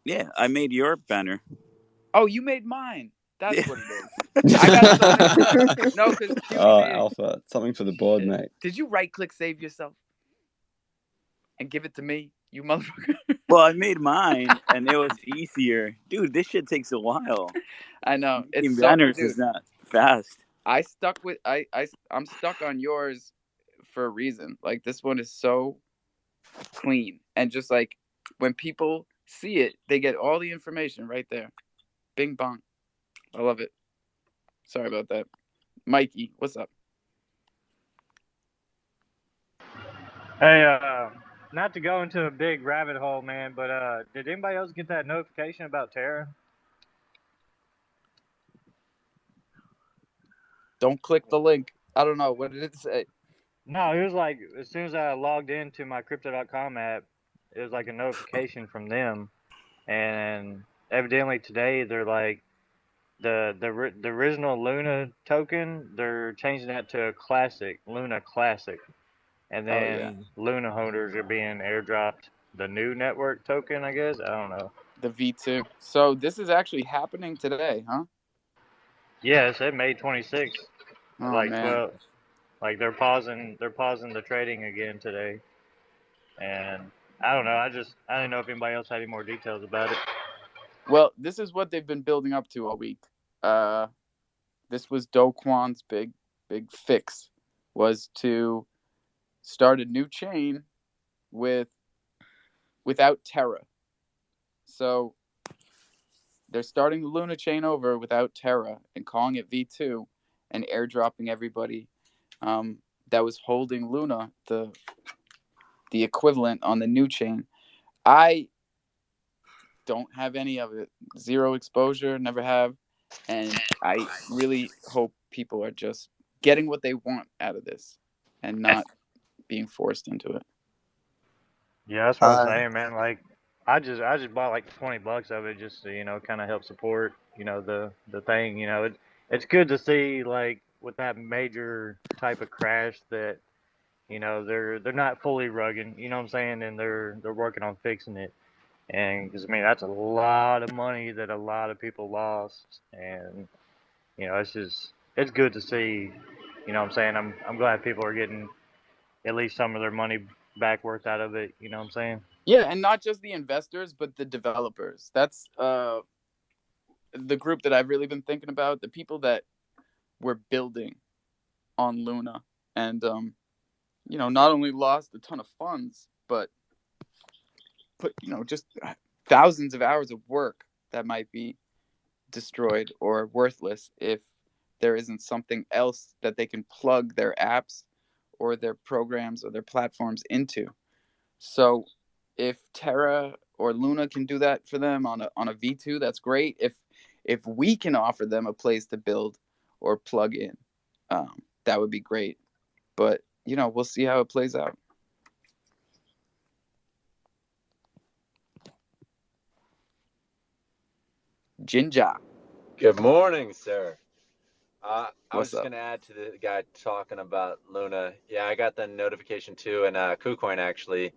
Yeah, I made your banner. Oh, you made mine. That's Yeah. what it is. I got something for no, because Cutie Oh, made it. Alpha, something for the board, mate. Did you right click save yourself and give it to me, you motherfucker? Well, I made mine, and it was easier, dude. This shit takes a while. I know Making it's so, banners dude. is not fast. I'm stuck on yours for a reason. Like this one is so clean and just like when people see it, they get all the information right there. Bing bong. I love it. Sorry about that. Mikey, what's up? hey, not to go into a big rabbit hole, man, but did anybody else get that notification about Terra? Don't click the link. I don't know. What did it say? No, it was like as soon as I logged into my Crypto.com app, it was like a notification from them, and evidently today they're like the original Luna token, they're changing that to a classic Luna Classic, and Oh yeah. then Luna holders are being airdropped the new network token. I guess I don't know. The V2. So this is actually happening today, huh? Yeah, it said May 26th, Oh like man. 12. Like they're pausing the trading again today. And I don't know. I didn't know if anybody else had any more details about it. Well, this is what they've been building up to all week. Uh, this was Do Kwon's big fix, was to start a new chain without Terra. So they're starting the Luna chain over without Terra and calling it V2 and airdropping everybody that was holding Luna, the equivalent on the new chain. I don't have any of it. Zero exposure, never have. And I really hope people are just getting what they want out of this and not being forced into it. Yeah, that's what I'm saying, man. Like, I just bought like $20 of it just to kind of help support the thing. It's good to see like with that major type of crash that they're not fully rugging. You know what I'm saying? And they're working on fixing it. And because I mean that's a lot of money that a lot of people lost, and it's good to see. You know what I'm saying? I'm glad people are getting at least some of their money back worth out of it. You know what I'm saying? Yeah, and not just the investors, but the developers. That's the group that I've really been thinking about. The people that were building on Luna, and not only lost a ton of funds, but put just thousands of hours of work that might be destroyed or worthless if there isn't something else that they can plug their apps or their programs or their platforms into. So if Terra or Luna can do that for them on a V2, that's great. If we can offer them a place to build or plug in, that would be great. But we'll see how it plays out. Jinja. Good morning, sir. I was What's just up? going to add to the guy talking about Luna. Yeah, I got the notification too, and KuCoin actually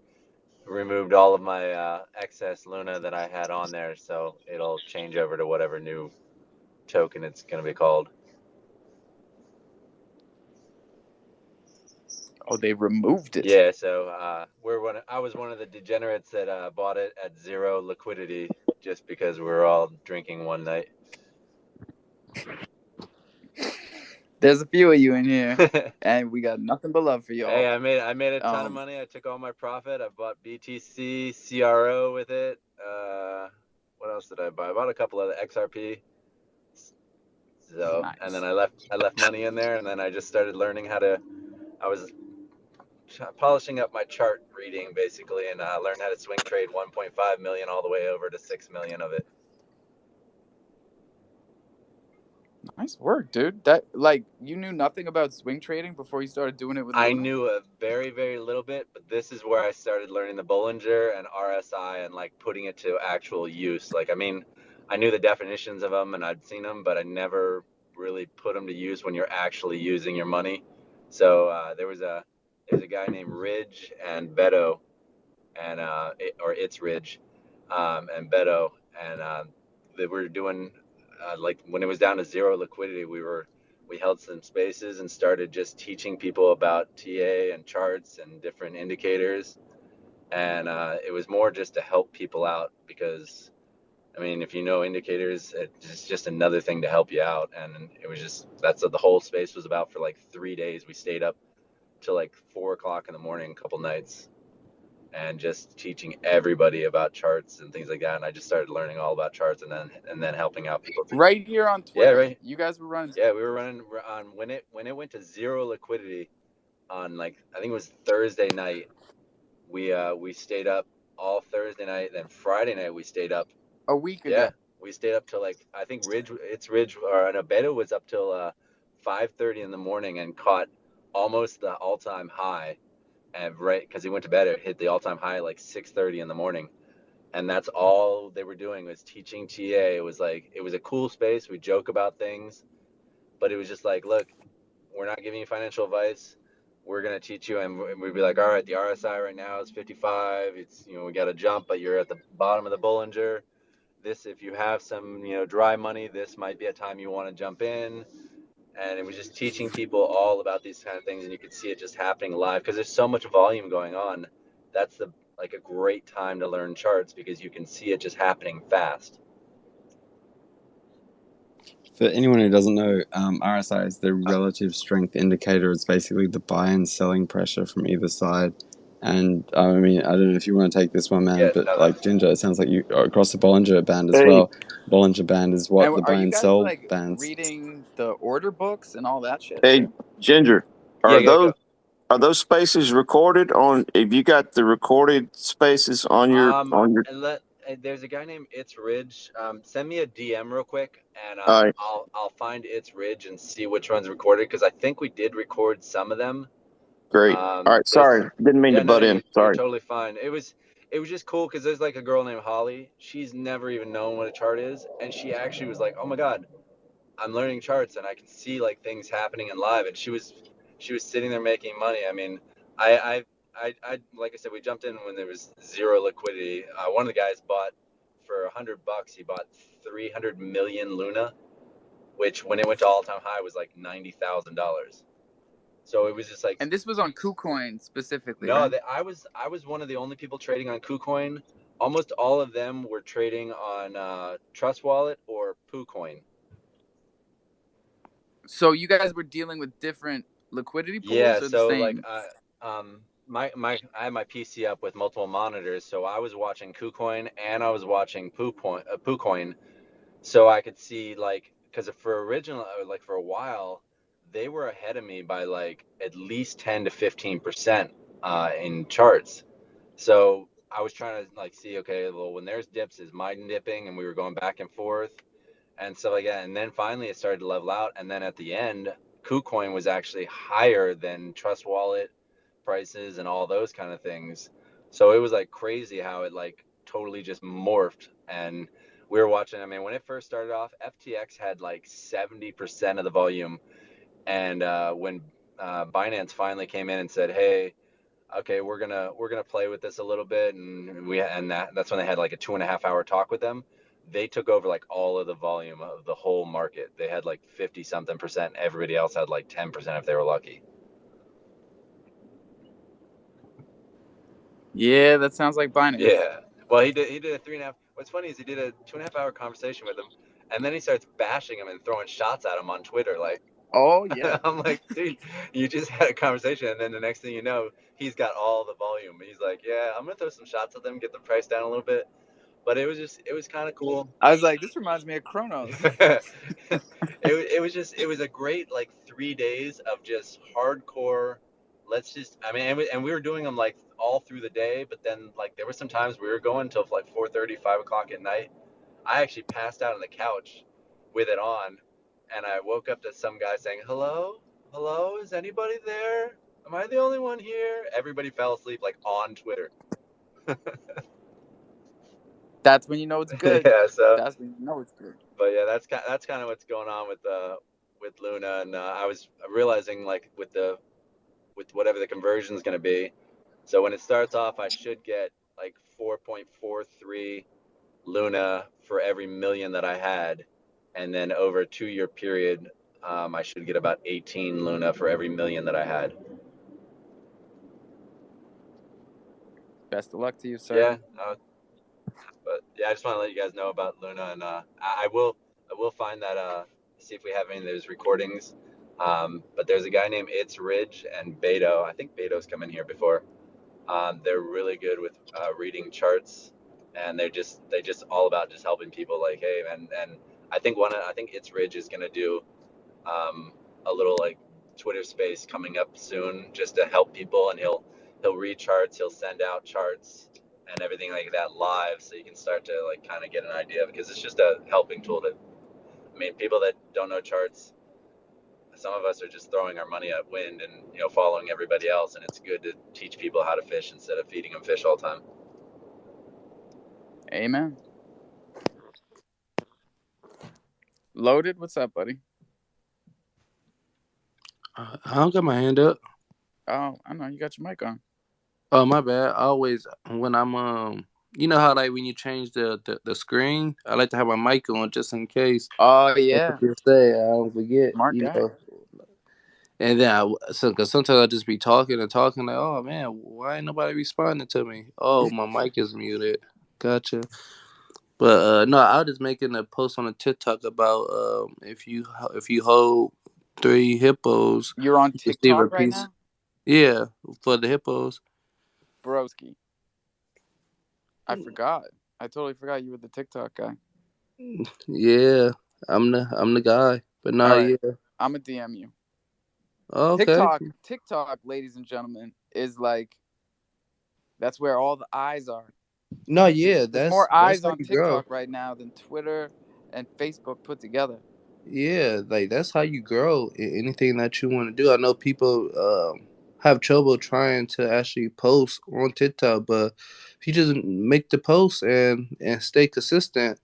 removed all of my excess Luna that I had on there, so it'll change over to whatever new token it's going to be called. Oh, they removed it. Yeah, so I was one of the degenerates that bought it at zero liquidity just because we were all drinking one night. There's a few of you in here, and we got nothing but love for y'all. Hey, I made a ton of money. I took all my profit. I bought BTC, CRO with it. What else did I buy? I bought a couple of XRP. So, nice. And then I left money in there, and then I just started learning how to. I was polishing up my chart reading basically, and learned how to swing trade 1.5 million all the way over to 6 million of it. Nice work, dude. That you knew nothing about swing trading before you started doing it with Luna? I knew a very, very little bit, but this is where I started learning the Bollinger and RSI and like putting it to actual use. Like, I mean, I knew the definitions of them and I'd seen them, but I never really put them to use when you're actually using your money. So there's a guy named Ridge and Beto, and it's Ridge and Beto, and they were doing like when it was down to zero liquidity, we held some spaces and started just teaching people about TA and charts and different indicators. And it was more just to help people out because, I mean, if you know indicators, it's just another thing to help you out. And it was just, that's what the whole space was about for like 3 days. We stayed up till like 4 o'clock in the morning, a couple nights, and just teaching everybody about charts and things like that. And I just started learning all about charts and then helping out people. Right here on Twitter. Yeah, right. You guys were running. Yeah, we were running on when it went to zero liquidity on like I think it was Thursday night. We stayed up all Thursday night. Then Friday night we stayed up. A week ago. Yeah, we stayed up till like I think Ridge or an Beta was up till 5:30 in the morning and caught almost the all-time high. And right because he went to bed, it hit the all-time high like 6:30 in the morning. And that's all they were doing was teaching TA. It was a cool space. We joke about things, but it was just like, look, we're not giving you financial advice. We're going to teach you. And we'd be like, all right, the RSI right now is 55. It's, we got to jump, but you're at the bottom of the Bollinger. This, if you have some, dry money, this might be a time you want to jump in. And it was just teaching people all about these kind of things. And you could see it just happening live because there's so much volume going on that's a great time to learn charts because you can see it just happening fast. For anyone who doesn't know, RSI is the relative strength indicator. It's basically the buy and selling pressure from either side. And I mean, I don't know if you want to take this one, man, Yeah, but no, like Ginger, it sounds like you across the Bollinger Band as well. Bollinger Band is what And the are buy you and guys sell like bands. reading the order books and all that shit Hey, too? Ginger, Yeah, are go. those spaces recorded on? Have you got the recorded spaces on your There's a guy named It's Ridge. Send me a DM real quick, and All right, I'll find It's Ridge and see which one's recorded because I think we did record some of them. great. All right, sorry, didn't mean to No, butt in. you're Sorry. totally fine. It was just cool because there's like a girl named Holly. She's never even known what a chart is, and she actually was like, "Oh my god, I'm learning charts and I can see like things happening in live." And she was sitting there making money. I mean, I like I said, we jumped in when there was zero liquidity. One of the guys bought for $100. He bought 300 million Luna, which when it went to all-time high was like $90,000. So it was just like. And this was on KuCoin specifically, No, right? I was one of the only people trading on KuCoin. Almost all of them were trading on Trust Wallet or PooCoin. So you guys were dealing with different liquidity pools Yeah, or the so like same? I had my PC up with multiple monitors, so I was watching KuCoin and I was watching PooCoin, so I could see like because for a while they were ahead of me by like at least 10 to 15% in charts. So I was trying to like see, okay, well, when there's dips, is mine dipping? And we were going back and forth and stuff like that. And then finally it started to level out. And then at the end, KuCoin was actually higher than Trust Wallet prices and all those kind of things. So it was like crazy how it like totally just morphed. And we were watching, I mean, when it first started off, FTX had like 70% of the volume. And when Binance finally came in and said, hey, okay, we're gonna play with this a little bit, and that's when they had like a 2.5 hour talk with them. They took over like all of the volume of the whole market. They had like 50 something percent. Everybody else had like 10% if they were lucky. Yeah, that sounds like Binance. Yeah. Well, he did a 3.5. What's funny is he did a 2.5 hour conversation with him, and then he starts bashing him and throwing shots at him on Twitter. Like, oh yeah, I'm like, dude, you just had a conversation, and then the next thing you know, he's got all the volume. He's like, yeah, I'm gonna throw some shots at them, get the price down a little bit. But it was kind of cool. I was like, this reminds me of Chronos. It was a great like 3 days of just hardcore. I mean, and we were doing them like all through the day, but then like there were some times we were going till like 4:30, 5 o'clock at night. I actually passed out on the couch with it on, and I woke up to some guy saying, "Hello, hello, is anybody there? Am I the only one here?" Everybody fell asleep like on Twitter. That's when you know it's good. Yeah, so that's when you know it's good. But yeah, that's kind of what's going on with Luna, and I was realizing like with whatever the conversion is going to be. So when it starts off, I should get like 4.43 Luna for every million that I had, and then over a 2 year period, I should get about 18 Luna for every million that I had. Best of luck to you, sir. Yeah, but yeah, I just want to let you guys know about Luna, and I will find that see if we have any of those recordings. But there's a guy named It's Ridge and Beto. I think Beto's come in here before. They're really good with reading charts, and they just all about just helping people. Like, hey, and I think It's Ridge is gonna do a little like Twitter space coming up soon, just to help people, and he'll read charts, he'll send out charts and everything like that live, so you can start to like kind of get an idea, because it's just a helping tool to. I mean, people that don't know charts, some of us are just throwing our money at wind and following everybody else, and it's good to teach people how to fish instead of feeding them fish all the time. Amen. Loaded, what's up, buddy? I don't got my hand up. Oh, I know you got your mic on. Oh, my bad. Always when I'm you know how like when you change the screen, I like to have my mic on just in case. Oh yeah. Say I don't forget. Smart guy. And then cause sometimes I just be talking and talking like, oh man, why ain't nobody responding to me? Oh, my mic is muted. Gotcha. But no, I was just making a post on a TikTok about if you hold 3 hippos, You're on you receive a TikTok right piece. now, Yeah, for the hippos. broski. I forgot. I totally forgot you were the TikTok guy. Yeah, I'm the guy. But All nah, right, yeah. I'm a DM you. Okay. TikTok, ladies and gentlemen, is like that's where all the eyes are. No, yeah, There's that's more that's eyes how on you grow. TikTok right now than Twitter and Facebook put together. Yeah, like that's how you grow in anything that you want to do. I know people have trouble trying to actually post on TikTok, but if you just make the post and stay consistent,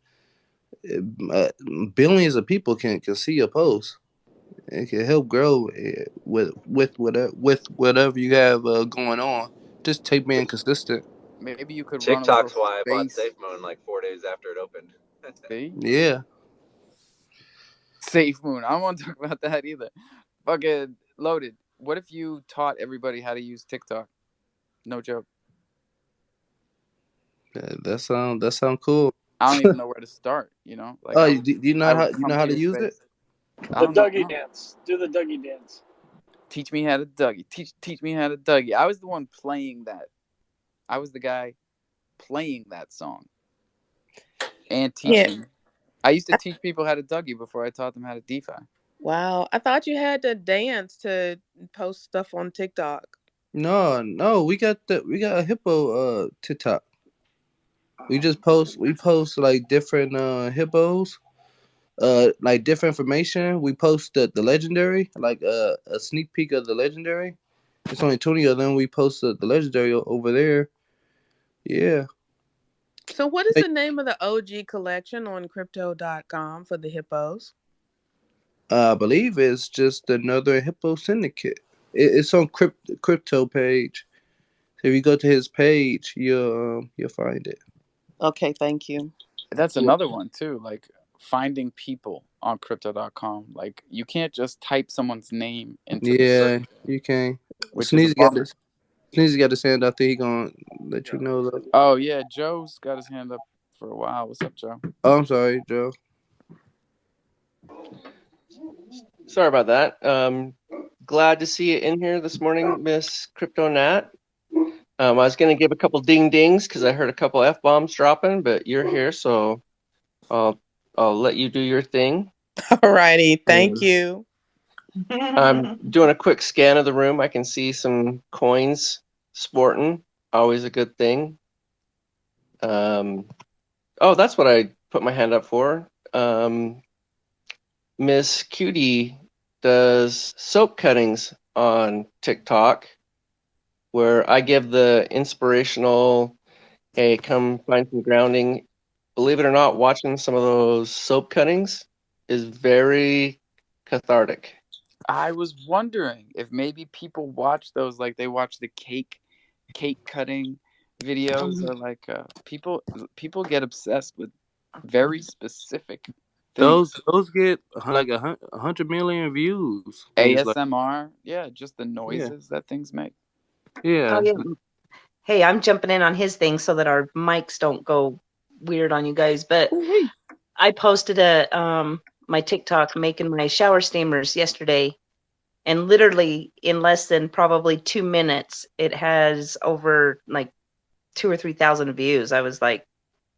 it- uh, billions of people can see your post. It can help grow with whatever you have going on. Just take being consistent. Maybe you could run a little TikTok's why I bought space. SafeMoon like 4 days after it opened. See? Yeah. Safe Moon. I don't want to talk about that either. Fucking loaded. What if you taught everybody how to use TikTok? No joke. That sound cool. I don't even know where to start. Like Oh, do you I know would how come to to your use it? space. I The don't know. Dougie dance. Do the Dougie dance. Teach me how to Dougie. Teach me how to Dougie. I was the one playing that. I was the guy playing that song and Yeah. teaching. I used to teach people how to Dougie before I taught them how to DeFi. Wow. I thought you had to dance to post stuff on TikTok. No, we got a hippo TikTok. We post like different hippos, like different information. We post the legendary, like a sneak peek of the legendary. It's only 20 of them. We post the legendary over there. Yeah. So what is Like, the name of the OG collection on crypto.com for the hippos? I believe it's just another hippo syndicate. It's on crypto page. So if you go to his page, you'll find it. Okay, thank you. That's Yeah. another one too, like finding people on crypto.com. Like you can't just type someone's name into the search, Yeah, you can. which is a Sneezy got bummer. this. Sneezy got his hand out there. He gonna let you know though. Oh yeah, Joe's got his hand up for a while. What's up, Joe? Oh, I'm sorry, Joe. Sorry about that. Glad to see you in here this morning, Miss Crypto Nat. I was going to give a couple ding dings because I heard a couple F bombs dropping, but you're here, so I'll let you do your thing. Alrighty, thank you. I'm doing a quick scan of the room. I can see some coins sporting. Always a good thing. Oh, that's what I put my hand up for. Miss Cutie does soap cuttings on TikTok, where I give the inspirational, hey, come find some grounding. Believe it or not, watching some of those soap cuttings is very cathartic. I was wondering if maybe people watch those like they watch the cake cutting videos, or like people get obsessed with very specific things. Those get like 100 million views. Things like ASMR, yeah, just the yeah, noises that things make. yeah. Oh yeah. Hey, I'm jumping in on his thing so that our mics don't go weird on you guys. But Ooh-wee. I posted my TikTok making my shower steamers yesterday, and literally in less than probably 2 minutes, it has over like 2 or 3,000 views. I was like,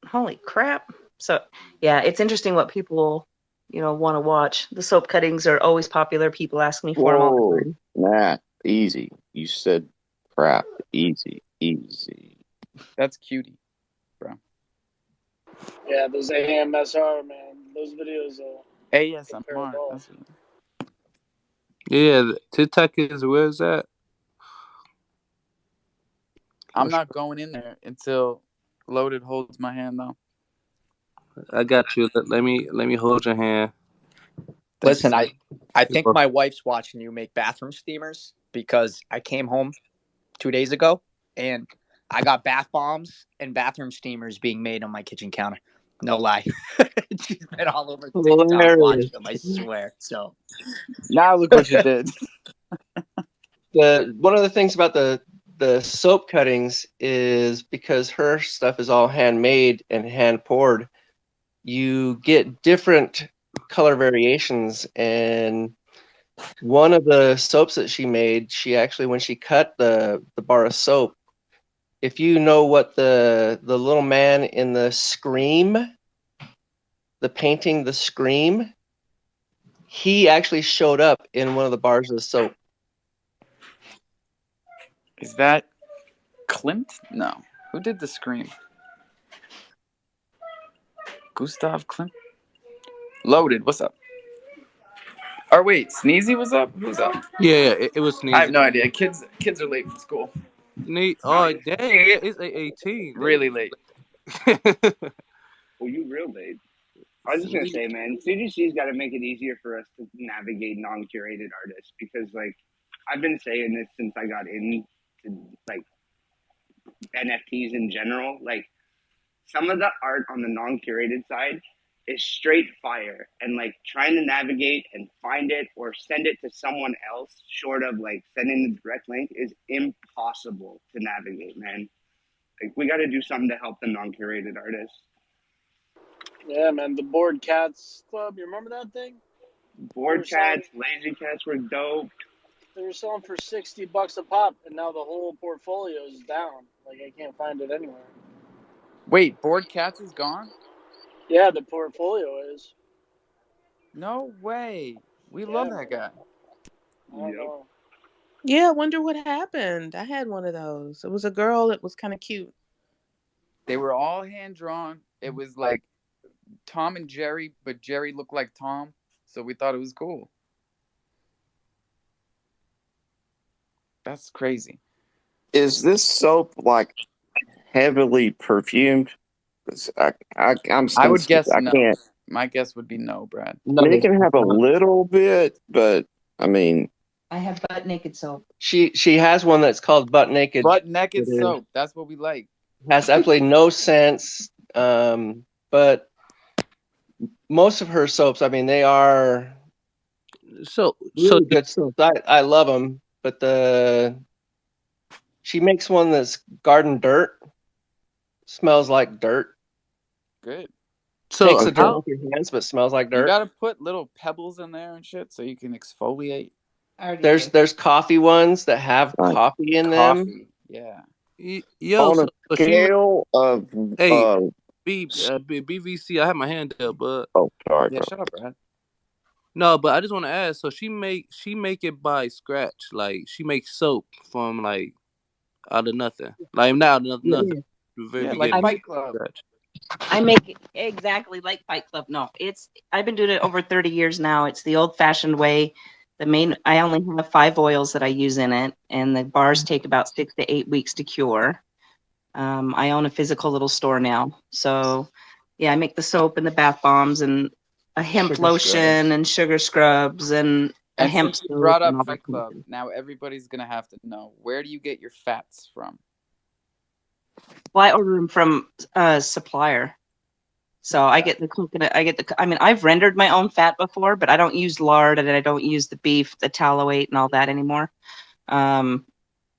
holy crap! So yeah, it's interesting what people want to watch. The soap cuttings are always popular. People ask me for them all the Whoa, time. Matt, easy. You said crap. Easy, easy. That's cutie, bro. Yeah, those AMSR, man. Those videos are ASMR. terrible. That's Yeah, TikTok is where is that? I'm not going in there until Loaded holds my hand though. I got you. Let me hold your hand. Thank you, Listen, sir. I think my wife's watching you make bathroom steamers because I came home 2 days ago and I got bath bombs and bathroom steamers being made on my kitchen counter. No lie. She's been all over TikTok Hilarious. watching them, I swear. So Now look what you did. One of the things about the soap cuttings is because her stuff is all handmade and hand poured, you get different color variations. And one of the soaps that she made, she actually, when she cut the bar of soap, if you know what the little man in the Scream, the painting, the Scream, he actually showed up in one of the bars of soap. Is that Klimt? No. Who did the Scream? Gustav Klimt? Loaded, what's up? Or wait, Sneezy was up? Who's up? Yeah, it was I have Sneezy. no idea. Kids are late for school. Oh dang, yeah, it's 8:18. Really late. Well, you real late. I was just gonna say, man, CGC's got to make it easier for us to navigate non-curated artists because, like, I've been saying this since I got into like NFTs in general. Like, some of the art on the non-curated side is straight fire, and like trying to navigate and find it or send it to someone else, short of like sending the direct link, is impossible to navigate, man. Like, we got to do something to help the non-curated artists. Yeah, man, the Bored Cats Club. You remember that thing? Bored cats, lazy cats were dope. They were selling for $60 a pop, and now the whole portfolio is down. Like, I can't find it anywhere. Wait, Bored Cats is gone? Yeah, the portfolio is. No way. We love that guy. I don't know. Yeah, I wonder what happened. I had one of those. It was a girl. It was kind of cute. They were all hand drawn. It was like Tom and Jerry, but Jerry looked like Tom, so we thought it was cool. That's crazy. Is this soap like heavily perfumed? 'Cause I'm I would sensitive. guess I no. can't. My guess would be no, Brad. I mean, it can have a little bit, but I mean, I have butt naked soap. She has one that's called Butt Naked. Butt naked It is- soap. That's what we like. has absolutely no sense. But most of her soaps, I mean, they are really good soaps. I love them, but she makes one that's garden dirt. Smells like dirt. Good. Takes the dirt off your hands, but smells like dirt. You gotta put little pebbles in there and shit so you can exfoliate. There's coffee ones that have coffee in them. Yeah. Yo, on a so she scale of BVC. I have my hand up, but sorry, Yeah, bro. shut up, Brad. No, but I just want to ask. So she make it by scratch. Like she makes soap from like out of nothing. Like not out of nothing. The very Yeah, beginning. like Fight Club. I make it exactly like Fight Club. No, I've been doing it over 30 years now. It's the old-fashioned way. I only have 5 oils that I use in it, and the bars take about 6 to 8 weeks to cure. I own a physical little store now, so yeah, I make the soap and the bath bombs and a hemp Sugar lotion scrubs. and sugar scrubs and a And hemp since you soap brought and up all Fight that kind of Club, thing. now everybody's gonna have to know, where do you get your fats from? Well, I order them from a supplier. So I get the coconut. I mean, I've rendered my own fat before, but I don't use lard and I don't use the beef, the tallow-8 and all that anymore. No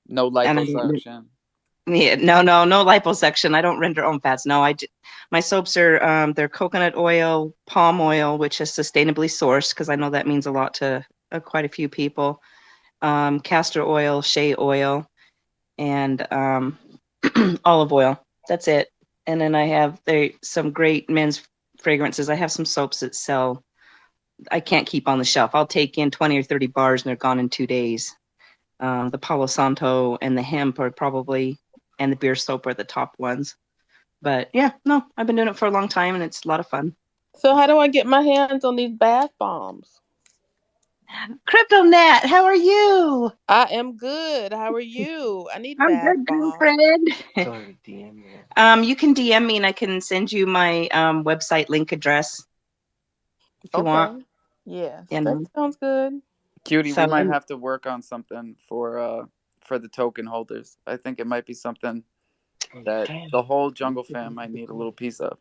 liposuction. Yeah, no liposuction. I don't render own fats. No, my soaps are they're coconut oil, palm oil, which is sustainably sourced because I know that means a lot to quite a few people. Castor oil, shea oil, and olive oil. That's it. And then I have some great men's fragrances. I have some soaps that sell. I can't keep on the shelf. I'll take in 20 or 30 bars and they're gone in 2 days. The Palo Santo and the hemp are probably, and the beer soap are the top ones. But yeah, no, I've been doing it for a long time and it's a lot of fun. So how do I get my hands on these bath bombs? CryptoNat, how are you? I am good. How are you? I need I'm bath good, bombs. girlfriend. You can DM me and I can send you my website link address if you want. Yes, You that know. sounds good. Cutie, So- we might have to work on something for the token holders. I think it might be something that the whole Jungle fam might need a little piece of.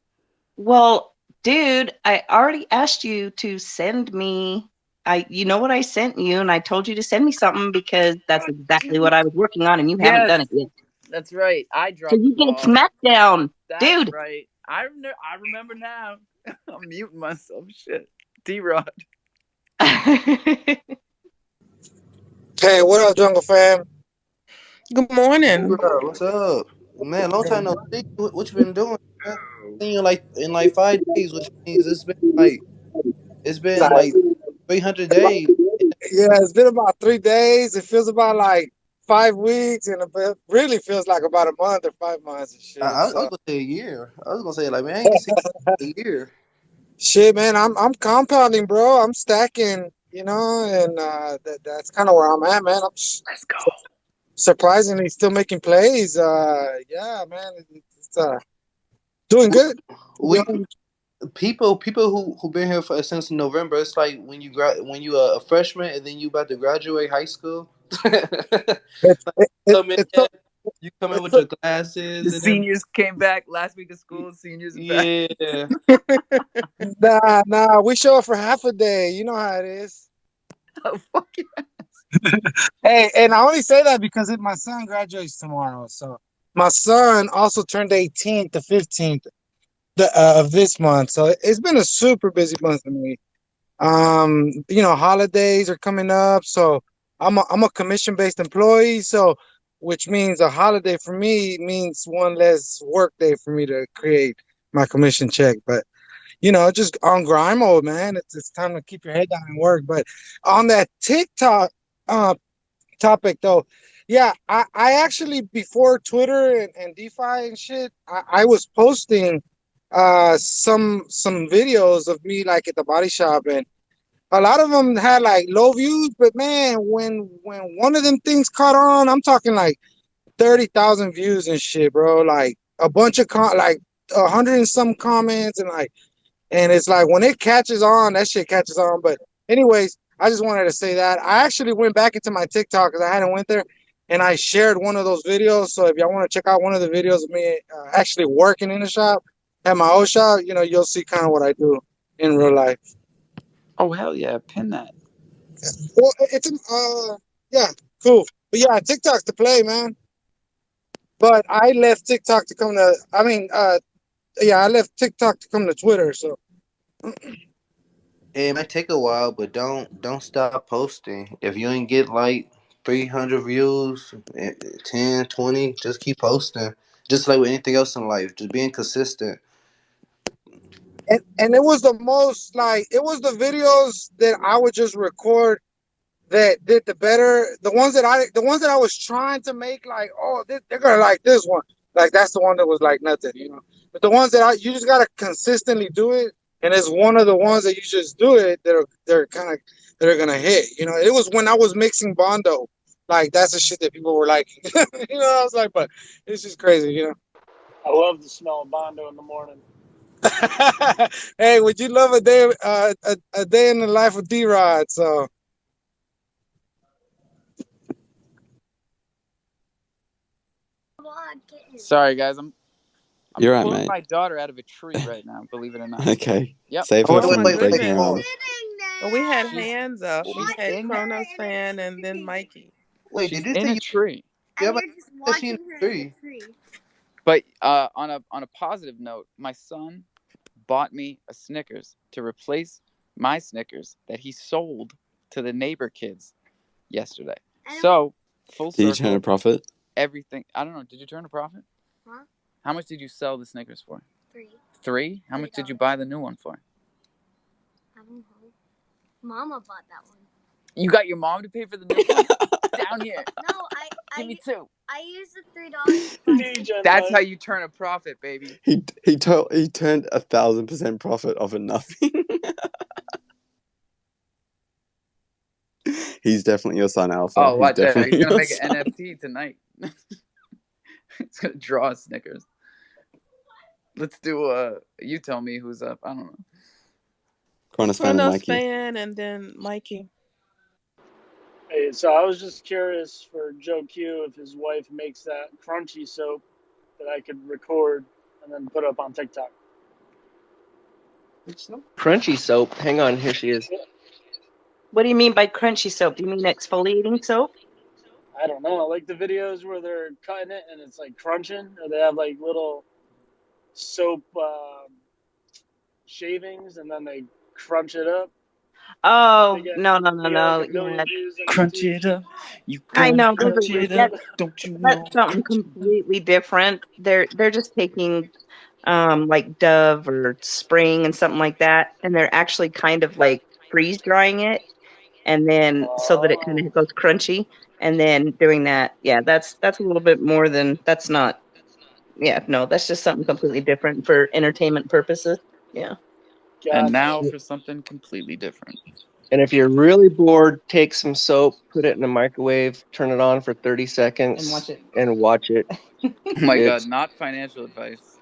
Well, dude, I already asked you to send me you know what I sent you, and I told you to send me something because that's exactly what I was working on, and you haven't done it yet. That's right. I So dropped the you get ball. smackdown, That's dude. right. I remember now. I'm muting myself. Shit. D-Rod. Hey, what up, Jungle Fam? Good morning. What's up, man? Long time no see. What you been doing, man? Seen you in 5 days, which means it's been Like, like 300 days. yeah, it's been about 3 days. It feels about like 5 weeks, and it really feels like about a month or 5 months and shit. I was So, gonna say a year. I was gonna say like, man, I ain't seen you in a year. shit, man, I'm compounding, bro. I'm stacking, and that's kind of where I'm at, man. Let's go. Surprisingly still making plays. Yeah, man, it's doing good. We people who been here since November. It's like when you a freshman and then you about to graduate high school. It's Come in, it's you come in with it's your classes The and everything. seniors came back last week of school. Seniors are back. Yeah. nah. We show up for half a day. You know how it is. Oh, fuck yeah. Hey, and I only say that because my son graduates tomorrow. So my son also turned 18th to 15th of this month. So it's been a super busy month for me. Holidays are coming up, so I'm a commission based employee. So which means a holiday for me means one less work day for me to create my commission check. But just on grind mode, man. It's time to keep your head down and work. But on that TikTok uh topic though, yeah, I actually before Twitter and DeFi and shit, I was posting some videos of me like at the body shop, and a lot of them had like low views, but man, when one of them things caught on, I'm talking like 30,000 views and shit, bro. Like a bunch of like 100 and some comments, and it's like when it catches on, that shit catches on. But anyways, I just wanted to say that I actually went back into my TikTok because I hadn't went there, and I shared one of those videos. So if y'all want to check out one of the videos of me actually working in the shop at my old shop, you'll see kind of what I do in real life. Oh, hell yeah. Pin that. Well, it's yeah, cool. But yeah, TikTok's the play, man. But I left TikTok to come to. I mean, yeah, I left TikTok to come to Twitter. So. It might take a while, but don't stop posting. If you ain't get like 300 views, 10, 20, just keep posting. Just like with anything else in life, just being consistent. And it was the most like it was the videos that I would just record that did the ones that I was trying to make like, oh, they're gonna like this one, like that's the one that was like nothing. But the ones that you just gotta consistently do it, and it's one of the ones that you just do it they're kind of that are gonna hit. It was when I was mixing Bondo, like that's the shit that people were like. I was like, but it's just crazy. I love the smell of Bondo in the morning. Hey, would you love a day a day in the life of D-Rod? So Sorry, guys. I'm You're right, pulling mate. my daughter out of a tree right now, believe it or not. Okay. Yep. Save Oh, her Oh from my breaking her goodness. arm. Well, we had She's hands up. We she's had in Kronos fan and then Mikey. wait, she's did you in say a you? tree. Yeah, but that she in the tree. But on a positive note, my son bought me a Snickers to replace my Snickers that he sold to the neighbor kids yesterday. So full Did you turn a circle, profit? everything. I don't know. Did you turn a profit? Huh? How much did you sell the Snickers for? 3. 3? How much did you buy the new one for? I don't know. Mama bought that one. You got your mom to pay for the new one? Down here. No, Give me 2. I used the $3 to buy. That's how you turn a profit, baby. He turned 1,000% profit off of nothing. He's definitely your son, Alpha. Oh, He's watch out. He's definitely going to your make an son. NFT tonight. He's going to draw a Snickers. Let's do, you tell me who's up. I don't know. Kronos fan and Kronos Mikey. fan and then Mikey. Hey, so I was just curious for Joe Q if his wife makes that crunchy soap that I could record and then put up on TikTok. Crunchy soap. Hang on, here she is. What do you mean by crunchy soap? Do you mean exfoliating soap? I don't know, like the videos where they're cutting it and it's like crunching, or they have like little soap shavings and then they crunch it up. Oh, no, no, no, They get like no. a million Yeah, views on Crunch YouTube. it up. You I gotta know. crunch it up. Don't you That's know? something Crunch it up. completely different. They're just taking like Dove or Spring and something like that, and they're actually kind of like freeze drying it, and then so that it kind Oh, of goes crunchy, and then doing that. Yeah, that's a little bit more than that's not. Yeah, no, that's just something completely different for entertainment purposes. Yeah. And gotcha. now for something completely different. And if you're really bored, take some soap, put it in the microwave, turn it on for 30 And seconds, watch it. and watch it. Oh my god, It's not financial advice.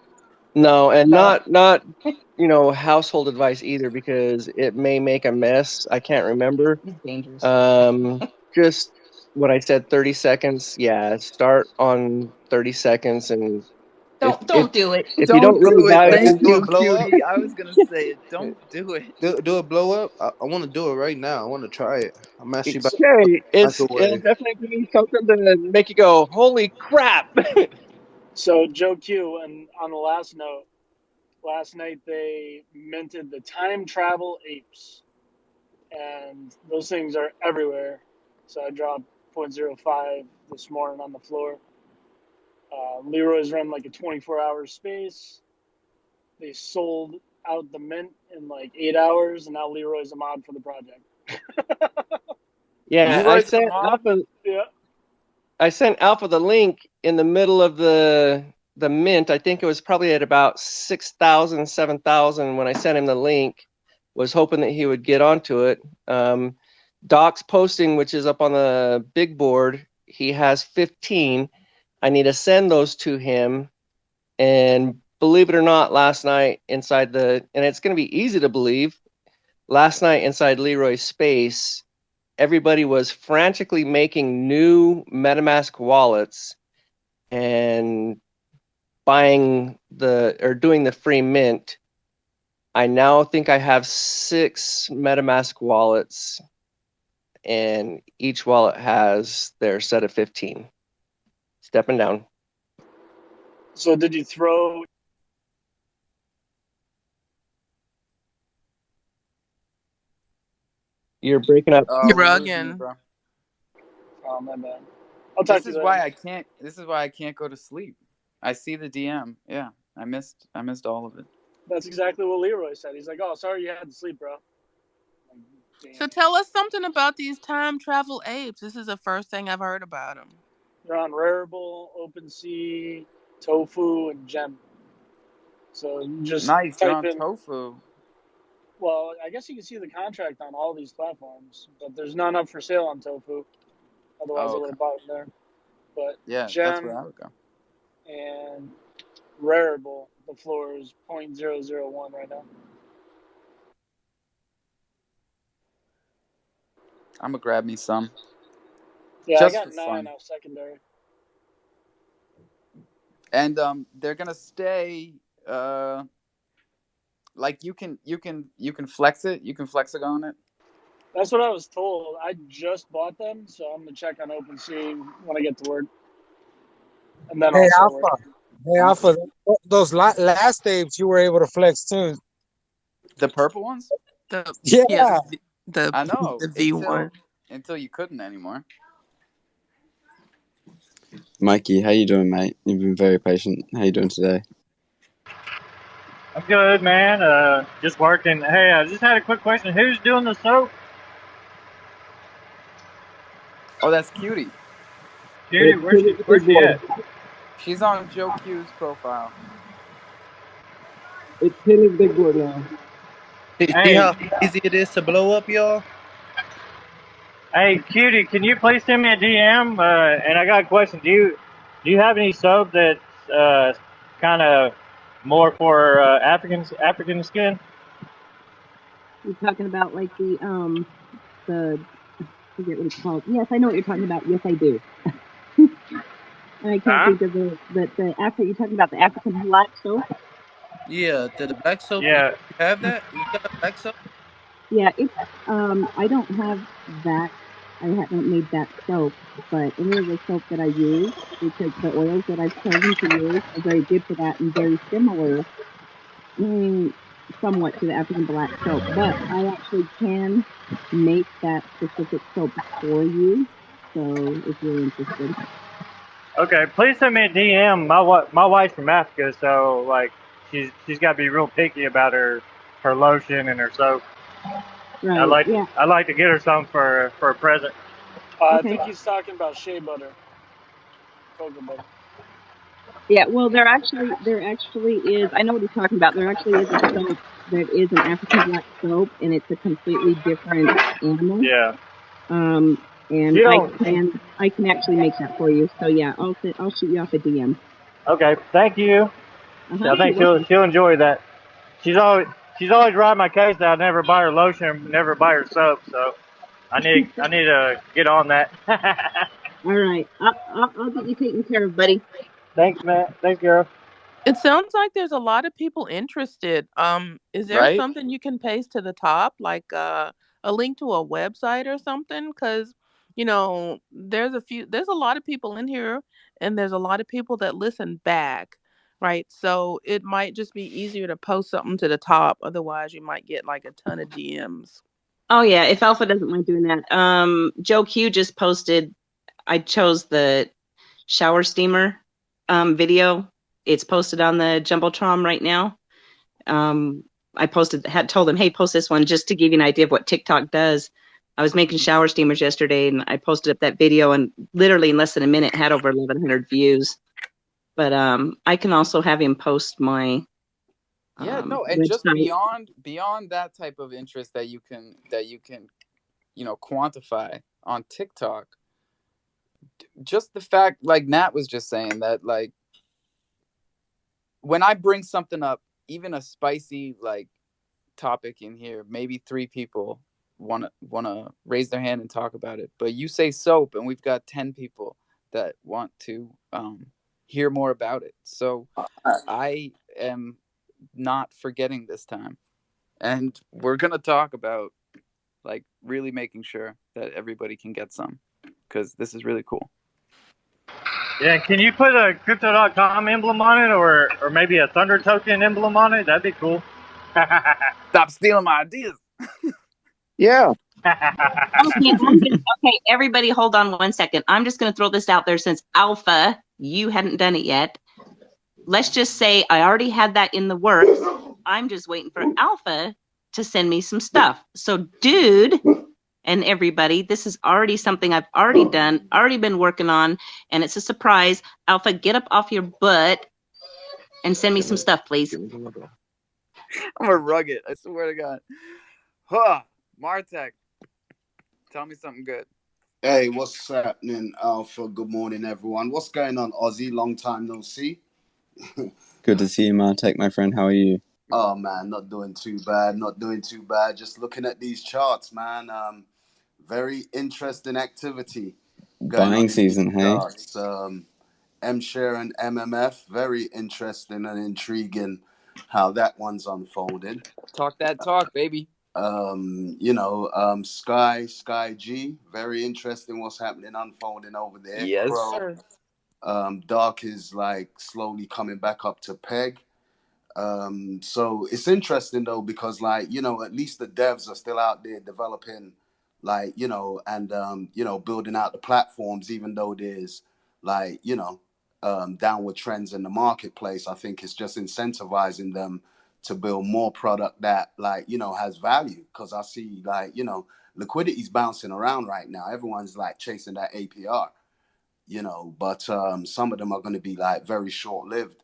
no, and No. not household advice either, because it may make a mess. I can't remember. It's dangerous. Just what I said, 30 seconds. Yeah, start on 30 seconds, and Don't do it. if you don't Don't really do it. value Thank Do a you, blow up. Cutie. I was gonna say it. Don't do it. Do a blow up. I want to do it right now. I want to try it. I'm actually about So, to put okay, it in the it'll microwave. definitely be something to make you go, holy crap. so Joe Q, and on the last note, last night they minted the time travel apes, and those things are everywhere. So I dropped point zero 0.05 this morning on the floor. Leroy's run like a 24-hour space. They sold out the mint in like 8 hours, and now Leroy's a mod for the project. Yeah, Leroy's the mod. Yeah. I sent Alpha the link in the middle of the mint. I think it was probably at about 6,000, 7,000 when I sent him the link. Was hoping that he would get onto it. Doc's posting, which is up on the big board, he has 15. I need to send those to him. And believe it or not, last night inside and it's going to be easy to believe, last night inside Leroy's space, everybody was frantically making new MetaMask wallets and doing the free mint. I now think I have 6 MetaMask wallets, and each wallet has their set of 15. Stepping down. So did you throw? You're breaking up. Oh, You're we're losing you, rugging. bro. Oh my bad. I'll talk to you later. This is why I can't go to sleep. I see the DM. Yeah, I missed all of it. That's exactly what Leroy said. He's like, "Oh, sorry you had to sleep, bro." So tell us something about these time travel apes. This is the first thing I've heard about them. They're on Rarible, OpenSea, Tofu, and Gem. So you just Nice. They're type on in. Tofu. Well, I guess you can see the contract on all these platforms, but there's none up for sale on Tofu. Otherwise, Oh, I would okay. have bought them there. But Yeah, that's where Gem I would go. and Rarible, the floor is 0.001 right now. I'm gonna grab me some. Yeah, I Just got for 9 fun. off secondary. And they're gonna stay. Like you can flex it. You can flex it on it. That's what I was told. I just bought them, so I'm gonna check on OpenSea when I get to work, and then Hey I'll start Alpha, working. hey Huh? Alpha, those last tapes you were able to flex too. The purple ones. The Yeah, yeah, the I know the V1. until you couldn't anymore. Mikey, how you doing, mate? You've been very patient. How you doing today? I'm good, man. Just working. Hey, I just had a quick question. Who's doing the soap? Oh, that's Cutie. Cutie, where's she at? She's on Joe Q's profile. It's hitting big board now. See Hey, how easy it is to blow up, y'all? hey, Cutie, can you please send me a DM? And I got a question. Do you have any soap that's kind of more for African skin? You're talking about like the I forget what it's called. Yes, I know what you're talking about. Yes, I do. And I can't Huh? think of the Afro. You're talking about the African black soap. Yeah, the black soap. You Yeah. have that? You got black soap? Yeah, it's I don't have that. I haven't made that soap, but any of the soap that I use, because the oils that I've chosen to use are very good for that and very similar, mm, somewhat to the African black soap. But I actually can make that specific soap for you. So if you're interested. Okay, please send me a DM. My wife's from Africa, so like she's got to be real picky about her lotion and her soap. Right. Yeah. I'd like to get her some for a present. I Okay. think he's talking about shea butter, cocoa butter. Yeah, well, there actually is. I know what he's talking about. There actually is a soap that is an African black soap, and it's a completely different animal. Yeah. Um, and You don't. I can actually make that for you. So yeah, I'll shoot you off a DM. Okay, thank you. I You're think welcome. she'll enjoy that. She's always she's always riding my case that I never buy her lotion, never buy her soap. So I need to get on that. All right, I'll get you taken care of, buddy. Thanks, man. Thanks, girl. It sounds like there's a lot of people interested. Is there Right? something you can paste to the top, like a link to a website or something? Because there's a lot of people in here, and there's a lot of people that listen back, right? So it might just be easier to post something to the top. Otherwise, you might get like a ton of DMs. Oh yeah, if Alpha doesn't mind doing that. Joe Q just posted. I chose the shower steamer video. It's posted on the Jumbotron right now. I had told him, hey, post this one just to give you an idea of what TikTok does. I was making shower steamers yesterday, and I posted up that video, and literally in less than a minute had over 1,100 views. But I can also have him post my Yeah, no, and just website. beyond that type of interest that you can quantify on TikTok, just the fact, like Nat was just saying, that like when I bring something up, even a spicy like topic in here, maybe 3 people wanna raise their hand and talk about it. But you say soap, and we've got 10 people that want to hear more about it. So I am not forgetting this time, and we're gonna talk about like really making sure that everybody can get some, because this is really cool. Yeah, can you put a crypto.com emblem on it, or maybe a Thunder token emblem on it? That'd be cool. Stop stealing my ideas. Yeah. Okay, everybody hold on one second. I'm just going to throw this out there since Alpha, you hadn't done it yet. Let's just say I already had that in the works. I'm just waiting for Alpha to send me some stuff. So, dude, and everybody, this is already something I've already done, already been working on, and it's a surprise. Alpha, get up off your butt and send me some stuff, please. I'm a rugged. I swear to God. Huh. Martek, tell me something good. Hey, what's happening, Alpha? Good morning, everyone. What's going on, Aussie? Long time no see. Good to see you, Martek, my friend. How are you? Oh man, not doing too bad. Not doing too bad. Just looking at these charts, man. Very interesting activity going Buying on in these season, hey? charts. M-Share and MMF, very interesting and intriguing how that one's unfolded. Talk that talk, baby. Sky G, very interesting what's happening, unfolding over there. Yes, Crow, sir. Dark is like slowly coming back up to peg. So it's interesting though, because like, at least the devs are still out there developing, like, and building out the platforms, even though there's like, downward trends in the marketplace. I think it's just incentivizing them to build more product that like, has value. Cause I see like, liquidity's bouncing around right now. Everyone's like chasing that APR, but some of them are going to be like very short lived,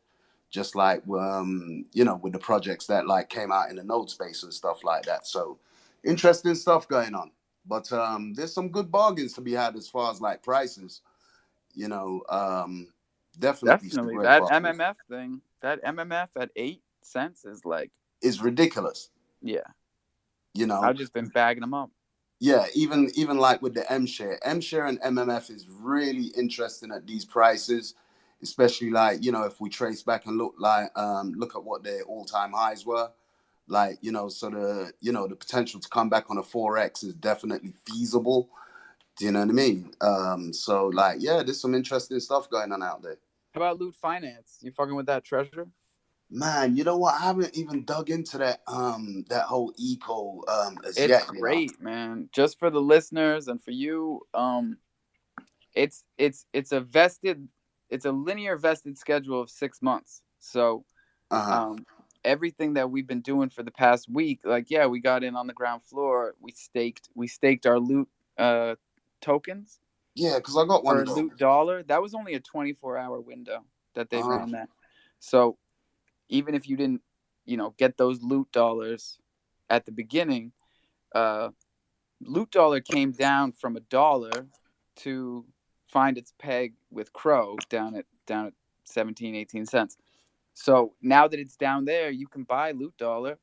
just like with the projects that like came out in the node space and stuff like that. So interesting stuff going on, but there's some good bargains to be had as far as like prices, definitely some Definitely. great That bargains. MMF thing, that MMF at 8 cents is like, It's ridiculous. yeah. you know I've just been bagging them up. Yeah, even like with the M-Share and MMF is really interesting at these prices, especially like, if we trace back and look at what their all-time highs were. Like, so the potential to come back on a 4X is definitely feasible. Do you know what I mean? So like, yeah, there's some interesting stuff going on out there. How about loot finance? You fucking with that treasure? Man, you know what? I haven't even dug into that whole eco as It's yet, great, man. Just for the listeners and for you, it's a linear vested schedule of 6 months. So everything that we've been doing for the past week, like, yeah, we got in on the ground floor, we staked our loot tokens. Yeah, because I got one for of those. loot dollar. That was only a 24-hour window that they ran that. So even if you didn't, get those loot dollars at the beginning, loot dollar came down from $1 to find its peg with Cro down at 17, 18 cents. So now that it's down there, you can buy loot dollar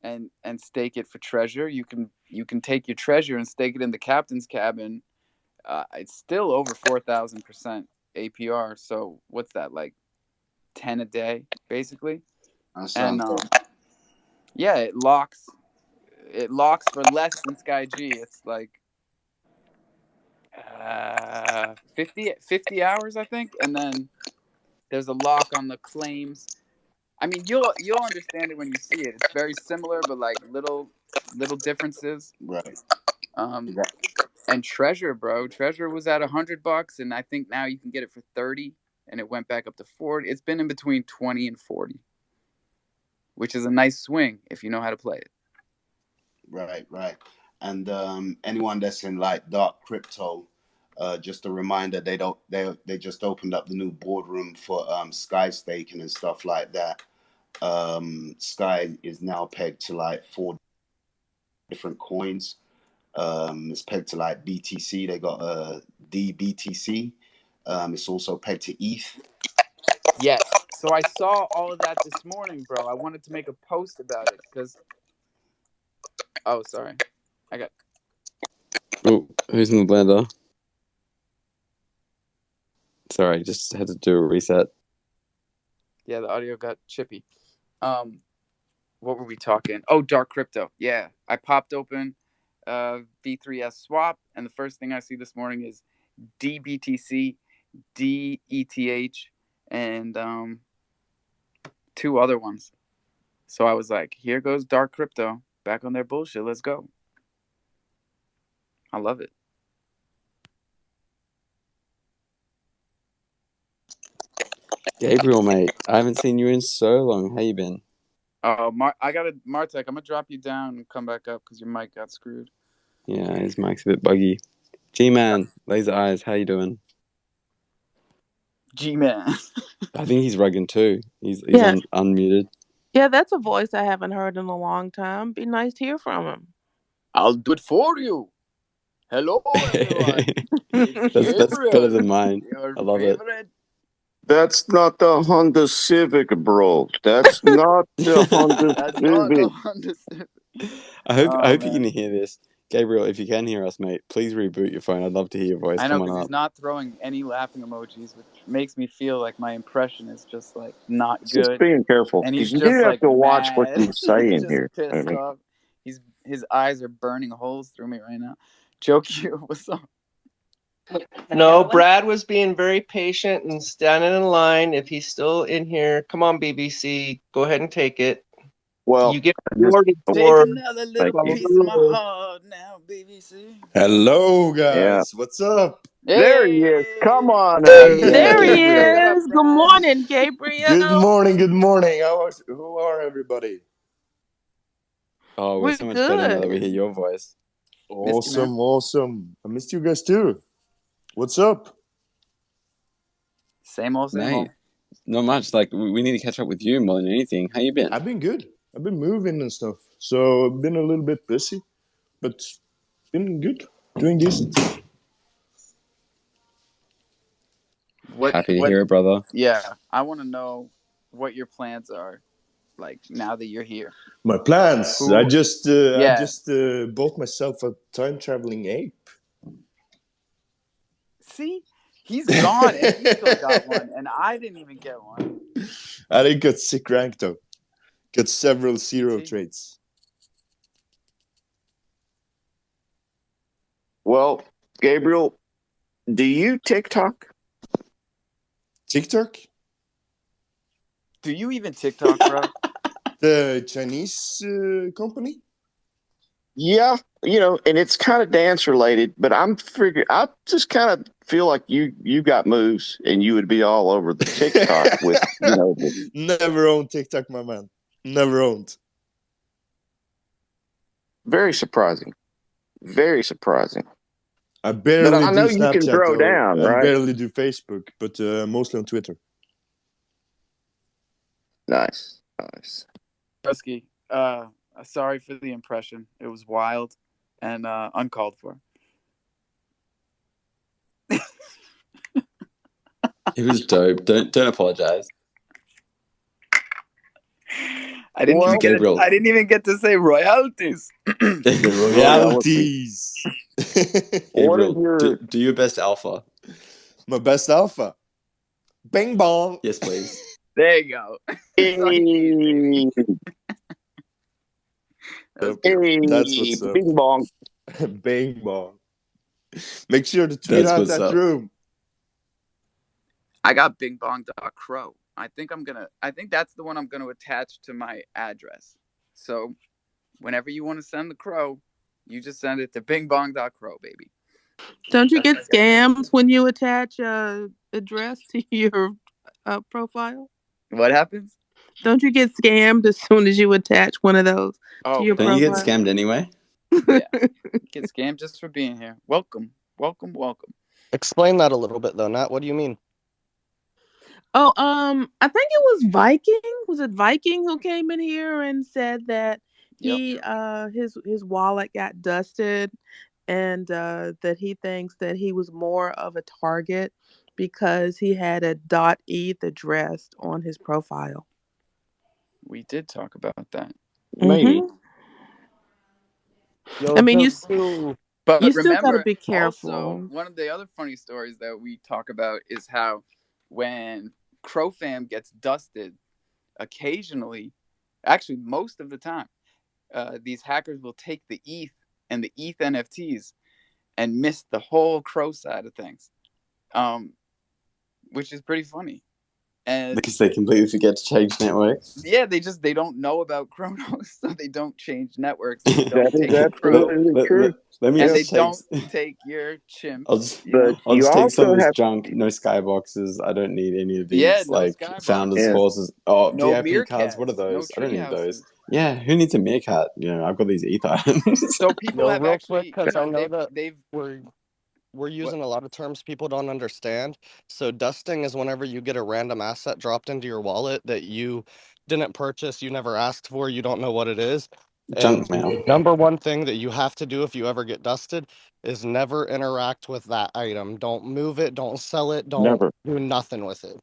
and stake it for treasure. You can take your treasure and stake it in the captain's cabin. It's still over 4,000% APR. So what's that, like 10 a day, basically? And yeah, it locks for less than Sky G. It's like 50 hours, I think, and then there's a lock on the claims. I mean, you'll understand it when you see it. It's very similar, but like little differences. Right. And treasure, bro. Treasure was at $100, and I think now you can get it for 30, and it went back up to 40. It's been in between 20 and 40, which is a nice swing if you know how to play it. Right. And anyone that's in like dark crypto, just a reminder, they just opened up the new boardroom for Sky staking and stuff like that. Sky is now pegged to like 4 different coins. It's pegged to like BTC. They got DBTC. It's also pegged to ETH. Yes. So I saw all of that this morning, bro. I wanted to make a post about it because. Oh, sorry. Oh, who's in the blender? Sorry, just had to do a reset. Yeah, the audio got chippy. What were we talking? Oh, dark crypto. Yeah, I popped open V3S swap, and the first thing I see this morning is DBTC, DETH, and 2 other ones. So I was like, here goes dark crypto back on their bullshit. Let's go. I love it. Gabriel, mate, I haven't seen you in so long. How you been? Martek, I'm gonna drop you down and come back up because your mic got screwed. Yeah, his mic's a bit buggy. G-Man, Laser Eyes, how you doing? G-Man. I think he's rugging too. He's Yeah. unmuted. Yeah, that's a voice I haven't heard in a long time. Be nice to hear from him. I'll do it for you. Hello, everyone. That's better than mine. I love it. That's not the Honda Civic, bro. That's not the Honda That's not the Civic. Honda Civic. I hope you can hear this. Gabriel, if you can hear us, mate, please reboot your phone. I'd love to hear your voice. I know, Come on because up. he's not throwing any laughing emojis, which makes me feel like my impression is just like not good. Just being careful. And he's You just do have like to watch mad. what you're saying He's just here. pissed off. His eyes are burning holes through me right now. Joke you, what's up? No, Brad was being very patient and standing in line. If he's still in here, come on, BBC, go ahead and take it. Well, you get rewarded Take for another little piece of my heart now, BBC. Hello, guys. Yeah. What's up? There he is. Come on There he Gabriel. is. Good morning, Gabriel. Good morning. Good morning. Who are everybody? Oh, we're so much better now that we hear your voice. Awesome. I missed you guys too. What's up? Same old. Not much. Like, we need to catch up with you more than anything. How you been? I've been good. I've been moving and stuff. So I've been a little bit busy, but been good. Doing decent. Happy to hear it, brother. Yeah, I want to know what your plans are, like, now that you're here. My plans? I just bought myself a time-traveling ape. See? He's gone and he still got one, and I didn't even get one. I didn't get sick rank though. Got several zero traits. Well, Gabriel, do you TikTok? TikTok? Do you even TikTok, bro? The Chinese company? Yeah, and it's kind of dance related, but I just kind of feel like you got moves and you would be all over the TikTok with, Never owned TikTok, my man. Never owned. Very surprising. Very surprising. I But barely I know do you can Snapchat, throw though, down, and right? barely do Facebook, but mostly on Twitter. Nice. Husky, sorry for the impression. It was wild and uncalled for. It was dope. Don't apologize. I didn't even get Gabriel. I didn't even get to say royalties. The royalties. Gabriel, do your best alpha. My best alpha. Bing bong. Yes, please. There you go. That's all you need, baby. That's what's up. Bing bong. Bing bong. Make sure to tweet out that room. I got bingbong.cro. I think that's the one I'm gonna attach to my address. So whenever you want to send the crow, you just send it to bingbong.cro, baby. Don't you get scammed when you attach a address to your profile? What happens? Don't you get scammed as soon as you attach one of those to your profile? Don't you get scammed anyway? Yeah. Get scammed just for being here. Welcome. Explain that a little bit, though, Nat. What do you mean? Oh, I think it was Viking. Was it Viking who came in here and said that his wallet got dusted, and that he thinks that he was more of a target because he had a .eth address on his profile. We did talk about that. Maybe. Yo, I mean, but you remember, still gotta be careful. Also, one of the other funny stories that we talk about is how when CroFam gets dusted, occasionally, actually most of the time, these hackers will take the ETH and the ETH NFTs and miss the whole Crow side of things, which is pretty funny. And because they completely forget to change networks. Yeah, they don't know about Chronos, so they don't change networks. They don't take Crow. Let me and they just don't take your chimp. I'll just take some of this junk. No skyboxes. I don't need any of these founders courses. Oh, no VIP cards. What are those? I don't need those. Yeah, who needs a meerkat? I've got these ETH items. So people have real quick, because I know that we're using a lot of terms people don't understand. So dusting is whenever you get a random asset dropped into your wallet that you didn't purchase, you never asked for, you don't know what it is. Junk mail. Number one thing that you have to do if you ever get dusted is never interact with that item. Don't move it, don't sell it, don't do nothing with it.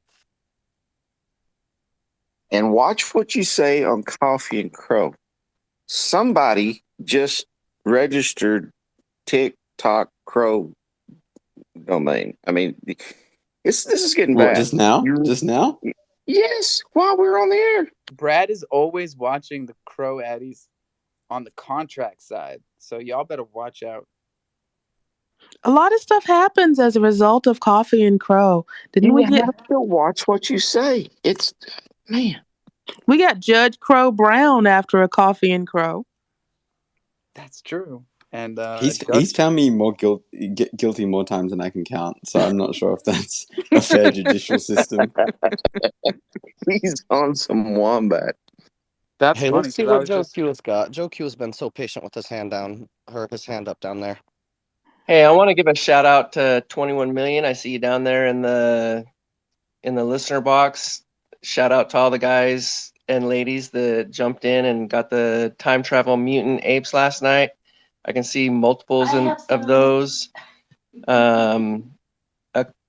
And watch what you say on Coffee and Cro. Somebody just registered TikTok Crow domain. I mean, this is getting bad. Just now? Just now? Yes, while we're on the air. Brad is always watching the Crow Addies on the contract side, so y'all better watch out. A lot of stuff happens as a result of Coffee and Cro. You have to watch what you say. It's man. We got Judge Crow Brown after a Coffee and Cro. That's true. And he's found me more guilty more times than I can count, so I'm not sure if that's a fair judicial system. He's on some wombat. That's hey, funny. Let's see what Joe Q has got. Joe Q has been so patient with his hand up down there. Hey, I want to give a shout out to 21 Million. I see you down there in the listener box. Shout out to all the guys and ladies that jumped in and got the time travel mutant apes last night. I can see multiples of those. A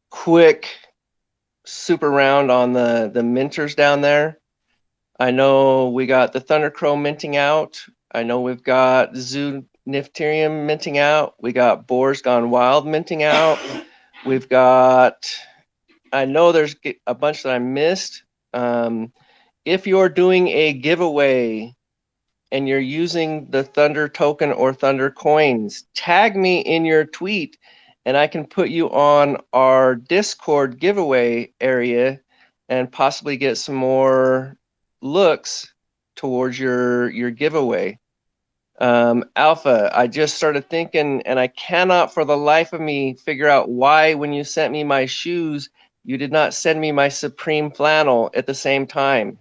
quick super round on the minters down there. I know we got the Thunder Crow minting out. I know we've got Zoo Nifterium minting out. We got Boars Gone Wild minting out. We've got, I know there's a bunch that I missed. if you're doing a giveaway and you're using the Thunder token or Thunder coins, tag me in your tweet and I can put you on our Discord giveaway area and possibly get some more looks towards your giveaway. Alpha, I just started thinking, and I cannot for the life of me figure out why, when you sent me my shoes, you did not send me my Supreme flannel at the same time.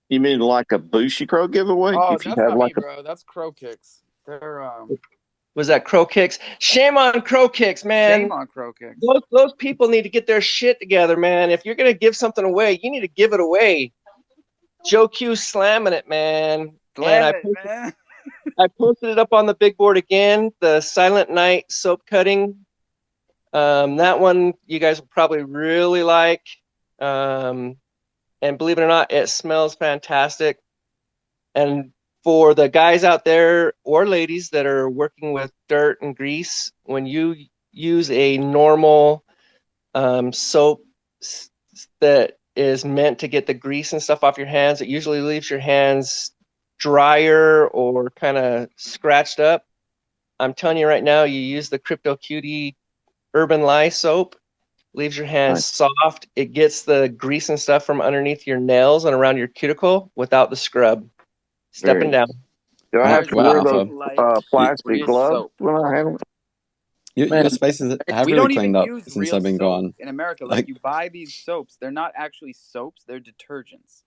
You mean like a Bushy Crow giveaway? Oh, If you that's have not me, like a bro. That's Crow Kicks. They're Was that Crow Kicks? Shame on Crow Kicks, man. shame on Crow Kicks. Those people need to get their shit together, man. If you're gonna give something away, you need to give it away. Joe Q slamming it, man. And Slam it, man. I posted it up on the big board again. The Silent Night soap cutting. That one you guys will probably really like. And believe it or not, it smells fantastic. And for the guys out there or ladies that are working with dirt and grease, when you use a normal soap that is meant to get the grease and stuff off your hands, it usually leaves your hands drier or kind of scratched up. I'm telling you right now, you use the Crypto Cutie Urban Lye soap, leaves your hands soft. It gets the grease and stuff from underneath your nails and around your cuticle without the scrub. Stepping down. Do I have There's to wear nothing those like plastic real gloves soap. when I have them? Man, Your spaces have We really don't cleaned even up use since real I've been soap gone. in America. Like, you buy these soaps, they're not actually soaps, they're detergents.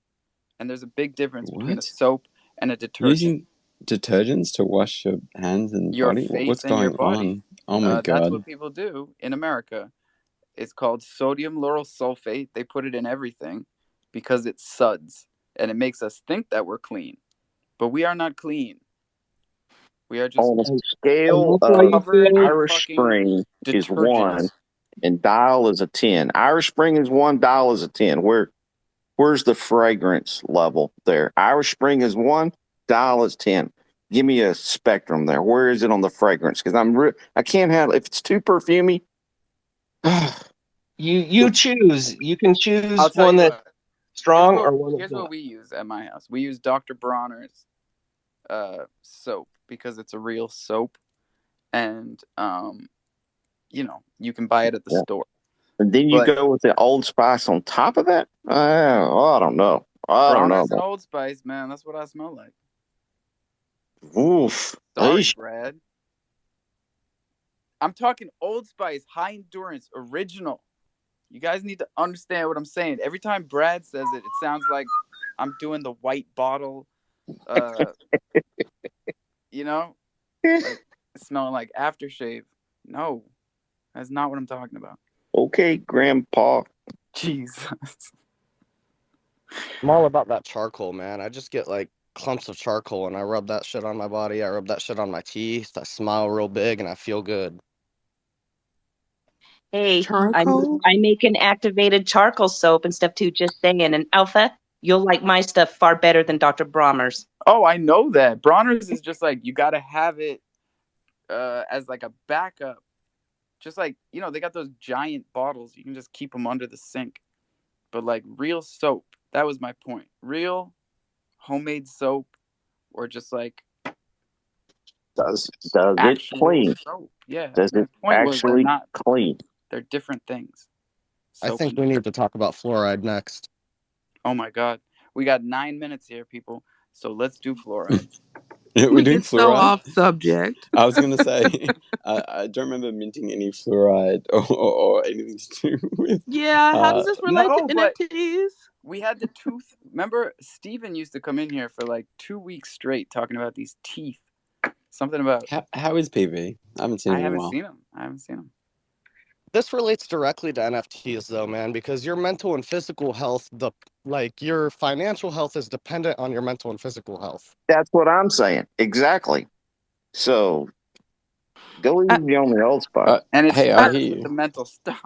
And there's a big difference between a What? soap and a detergent. Using detergents to wash your hands and Your body? face What's and your going body. on? Oh my That's god. what people do in America. It's called sodium lauryl sulfate. They put it in everything because it suds and it makes us think that we're clean, but we are not clean. We are just On a scale of covered in Irish fucking Spring is 1 detergent. and Dial is a 10. Irish Spring is 1, Dial is a 10. Where's the fragrance level there? Irish Spring is 1, Dial is 10. Give me a spectrum there. Where is it on the fragrance? Because I can't handle if it's too perfumey. You choose. You can choose I'll tell one you that's what. strong or one that's Here's what not. we use at my house. We use Dr. Bronner's soap because it's a real soap, and you can buy it at the store. And then you But go with the Old Spice on top of that? I don't know. I don't know. Bronner's and Old Spice, man, that's what I smell like. Oof. Sorry, Eesh. Brad. I'm talking Old Spice, high endurance, original. You guys need to understand what I'm saying. Every time Brad says it, it sounds like I'm doing the white bottle, like smelling like aftershave. No, that's not what I'm talking about. Okay, Grandpa. Jesus. I'm all about that charcoal, man. I just get like clumps of charcoal and I rub that shit on my body. I rub that shit on my teeth. I smile real big and I feel good. Hey, Charcoal? I make an activated charcoal soap and stuff too, just saying. And Alpha, you'll like my stuff far better than Dr. Brommer's. Oh, I know that. Bronner's is just like, you got to have it as like a backup. Just like, they got those giant bottles. You can just keep them under the sink. But like real soap, that was my point. Real homemade soap, or just like Does it actual clean? soap. Yeah. Does My it point was they're actually not clean? They're different things. I Soap think and we need to talk about fluoride next. Oh my god. We got 9 minutes here, people. So let's do fluoride. We're doing It's so fluoride? off subject. I was going to say, I don't remember minting any fluoride or anything to do with. Yeah, how does this relate to No, but NFTs? we had the tooth. Remember, Steven used to come in here for like 2 weeks straight talking about these teeth. Something about. How is PV? I haven't seen him in a while. I haven't seen him. This relates directly to NFTs though, man, because your mental and physical health, your financial health is dependent on your mental and physical health. That's what I'm saying. Exactly. So go easy on the Old Spice. And it hey, I starts hear with you. the mental stuff.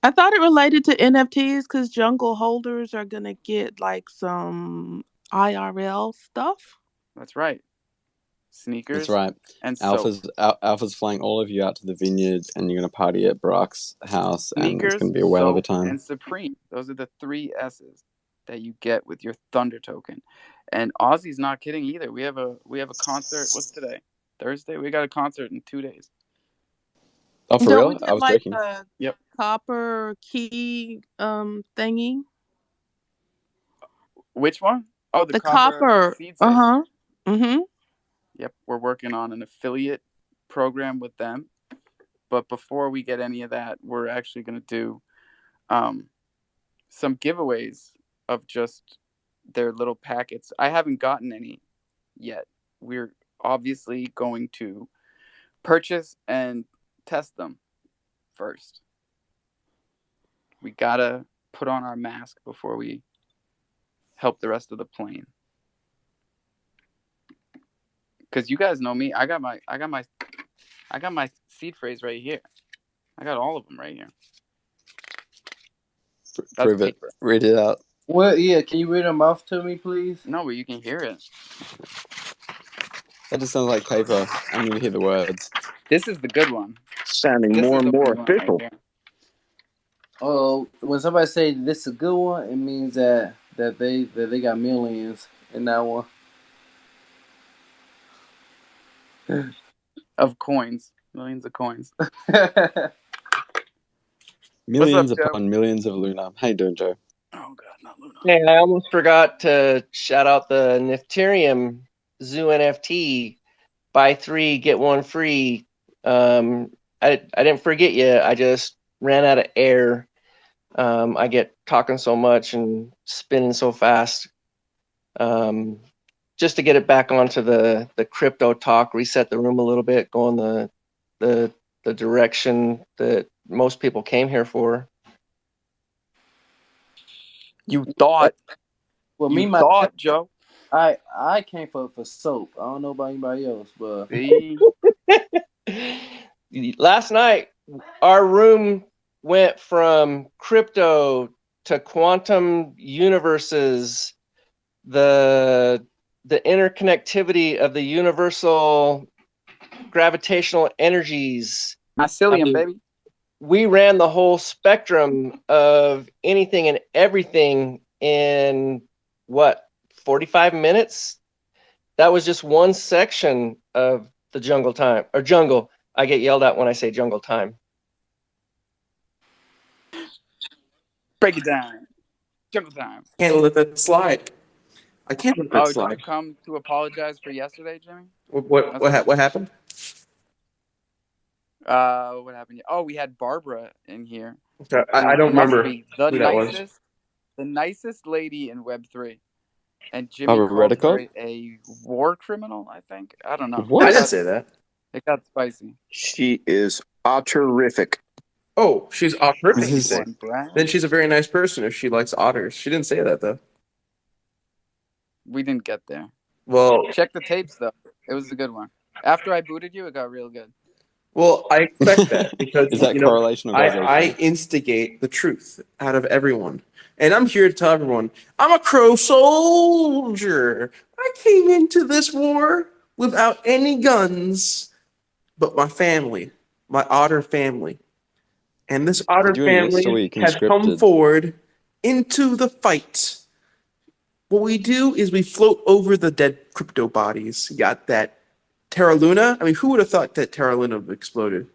I thought it related to NFTs because jungle holders are gonna get like some IRL stuff. That's right. Sneakers. That's right. And soap. Alpha's flying all of you out to the vineyard, and you're going to party at Brock's house, and it's Sneakers, going to be a whale of a soap, time. and Supreme. Those are the 3 S's. that you get with your Thunder token. And Ozzy's not kidding either. We have a concert. What's today? Thursday. We got a concert in 2 days. Oh, for Don't we real? I get was like joking. a Yep. copper key thingy? Which one? Oh, the The copper copper. seed save. Mm-hmm. Yep, we're working on an affiliate program with them. But before we get any of that, we're actually going to do some giveaways of just their little packets. I haven't gotten any yet. We're obviously going to purchase and test them first. We gotta put on our mask before we help the rest of the plane. Because you guys know me, I got my seed phrase right here. I got all of them right here. That's Prove it. paper. Read it out. Well, yeah, can you read them off to me, please? No, but you can hear it. That just sounds like paper. I need to hear the words. This is the good one. Sounding This more is and the more good one right official. here. Oh, when somebody say this is a good one, it means that they got millions in that one. Of coins. Millions of coins. Millions What's up, Joe? upon millions of Luna. How you doing, Joe? Oh, God, not Luna. Hey, I almost forgot to shout out the Nifterium Zoo NFT. Buy 3, get 1 free. I didn't forget you. I just ran out of air. I get talking so much and spinning so fast. Just to get it back onto the crypto talk, reset the room a little bit, go in the direction that most people came here for. You thought. Well, You me myself, thought, Joe. I came for soap. I don't know about anybody else, but See? Last night, our room went from crypto to quantum universes, the interconnectivity of the universal gravitational energies. Mycelium, baby. We ran the whole spectrum of anything and everything in what, 45 minutes? That was just one section of the jungle time or jungle. I get yelled at when I say jungle time. Break it down. Jungle time. Can't let that slide. I can't let that Oh, did you slide. come to apologize for yesterday, Jimmy? What happened? What happened? Oh, we had Barbara in here. Okay, I don't must remember be the who that was. nicest lady in Web3. And Jimmy Barbara called her Redicott? a war criminal, I think. I don't know. I didn't say that. It got spicy. She is terrific. Oh, she's terrific, you say? Brad. Then she's a very nice person if she likes otters. She didn't say that, though. We didn't get there. Well, check the tapes, though. It was a good one. After I booted you, it got real good. Well, I expect that because Is that you know, correlation or causation? I instigate the truth out of everyone. And I'm here to tell everyone, I'm a Crow soldier. I came into this war without any guns, but my family, my otter family. And this otter You're doing this so family we can has come script it. forward into the fight. What we do is we float over the dead crypto bodies. You got that Terra Luna. I mean, who would have thought that Terra Luna would have exploded?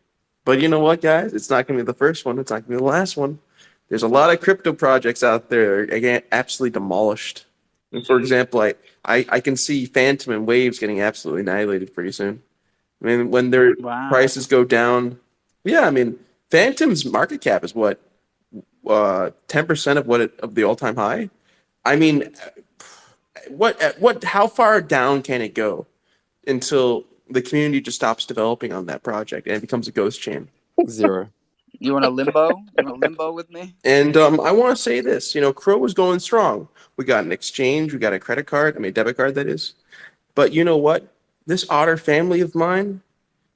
But you know what, guys? It's not going to be the first one. It's not going to be the last one. There's a lot of crypto projects out there that get absolutely demolished. And for example, I can see Phantom and Waves getting absolutely annihilated pretty soon. I mean, when their prices go down, yeah. I mean, Phantom's market cap is what 10% of the all-time high. I mean, how far down can it go until the community just stops developing on that project and it becomes a ghost chain? 0. You want a limbo? You want a limbo with me? And I want to say this, Crow was going strong. We got an exchange, we got a credit card, debit card, that is. But you know what? This otter family of mine,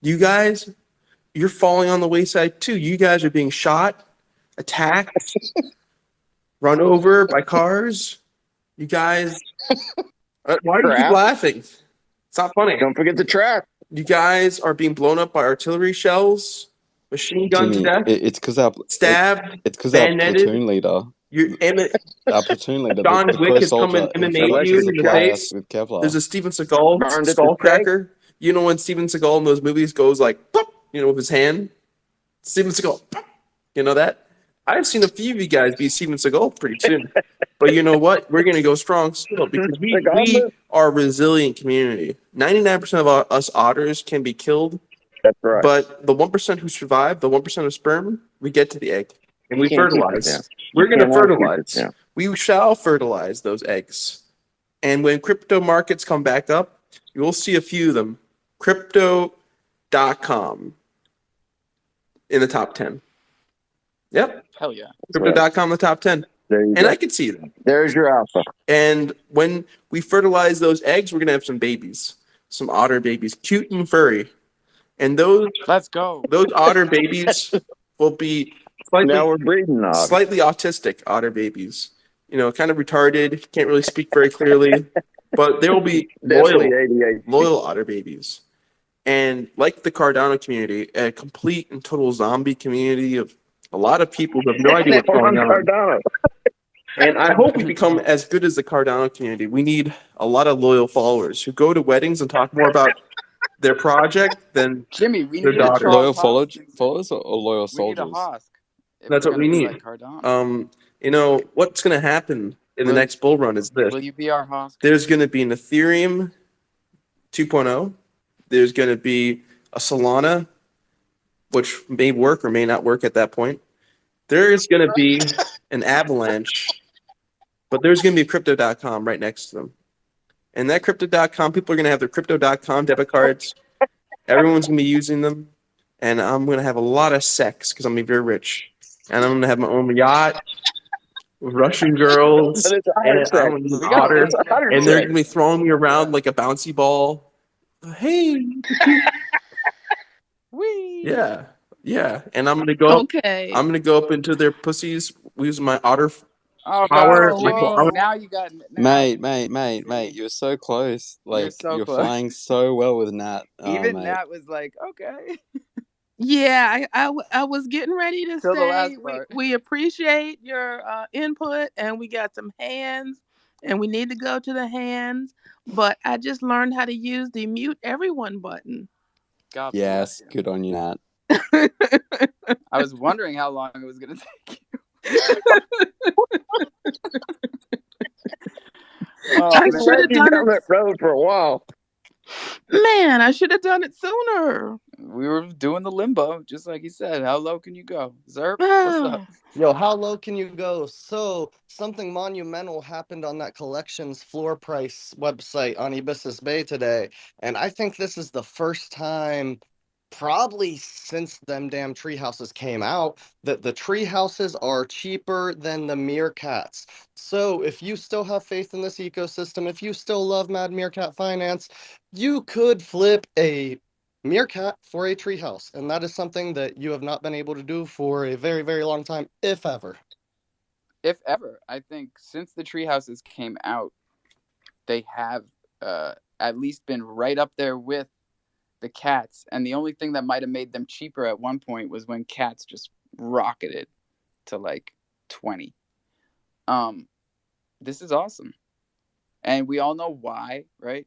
you guys, you're falling on the wayside too. You guys are being shot, attacked, run over by cars. You guys, why do you keep laughing? It's not funny. Don't forget the trap. You guys are being blown up by artillery shells, machine guns to Jimmy, death, it's because our stabbed, it's because our bayoneted. platoon leader platoon leader, John the Wick Crow has come soldier, and MMA you in the face. with Kevlar. There's a Steven Seagal Burned at the skull stake. cracker. You know when Steven Seagal in those movies goes like, pop, with his hand? Steven Seagal, pop. You know that? I've seen a few of you guys be Steven Seagal pretty soon. But you know what? We're going to go strong still because we are a resilient community. 99% of us otters can be killed. That's right. But the 1% who survive, the 1% of sperm, we get to the egg. And we can't keep it, fertilize. yeah. We're going to Cannot keep it, fertilize. yeah. We shall fertilize those eggs. And when crypto markets come back up, you will see a few of them. Crypto.com in the top 10. Yep. Hell yeah. Crypto.com in the top 10. And go. I can see them. There's your alpha. And when we fertilize those eggs, we're going to have some babies. Some otter babies. Cute and furry. And those otter babies will be Now we're breeding otters. slightly autistic otter babies. Kind of retarded, can't really speak very clearly, but they will be loyal otter babies. And like the Cardano community, a complete and total zombie community of a lot of people who have no idea what's going on. Cardano. And I hope we become as good as the Cardano community. We need a lot of loyal followers who go to weddings and talk more about their project than Jimmy, we their need daughter. Loyal followers or loyal We soldiers? need a Hosk. That's what we need. Like Cardano. What's going to happen in the next bull run is this. Will you be our Hosk? There's going to be an Ethereum 2.0. There's going to be a Solana, which may work or may not work at that point. There is going to be an Avalanche, but there's going to be Crypto.com right next to them. And that Crypto.com, people are going to have their Crypto.com debit cards. Everyone's going to be using them. And I'm going to have a lot of sex because I'm going to be very rich. And I'm going to have my own yacht, Russian girls, and I'm going to be an otter. And they're going to be throwing me around like a bouncy ball. Hey. Yeah. Yeah. And I'm going to go I'm going to go up into their pussies using my otter power. Now you got Mate, you're so close. Like so you're close. flying so well with Nat. Even mate. Nat was like, okay. Yeah, I was getting ready to Till the say last part. we appreciate your input, and we got some hands, and we need to go to the hands. But I just learned how to use the mute everyone button. God yes, good on you, Nat. I was wondering how long it was going to take you. I should have done down that road for a while. Man, I should have done it sooner. We were doing the limbo, just like you said. How low can you go? Zerp, what's up? Yo, how low can you go? So, something monumental happened on that collections floor price website on Ibissus Bay today. And I think this is the first time, probably since them damn tree houses came out, that the tree houses are cheaper than the meerkats. So, if you still have faith in this ecosystem, if you still love Mad Meerkat Finance, you could flip a meerkat for a treehouse, and that is something that you have not been able to do for a very, very long time, if ever. If ever. I think since the treehouses came out, they have at least been right up there with the cats. And the only thing that might have made them cheaper at one point was when cats just rocketed to like 20. This is awesome. And we all know why, right?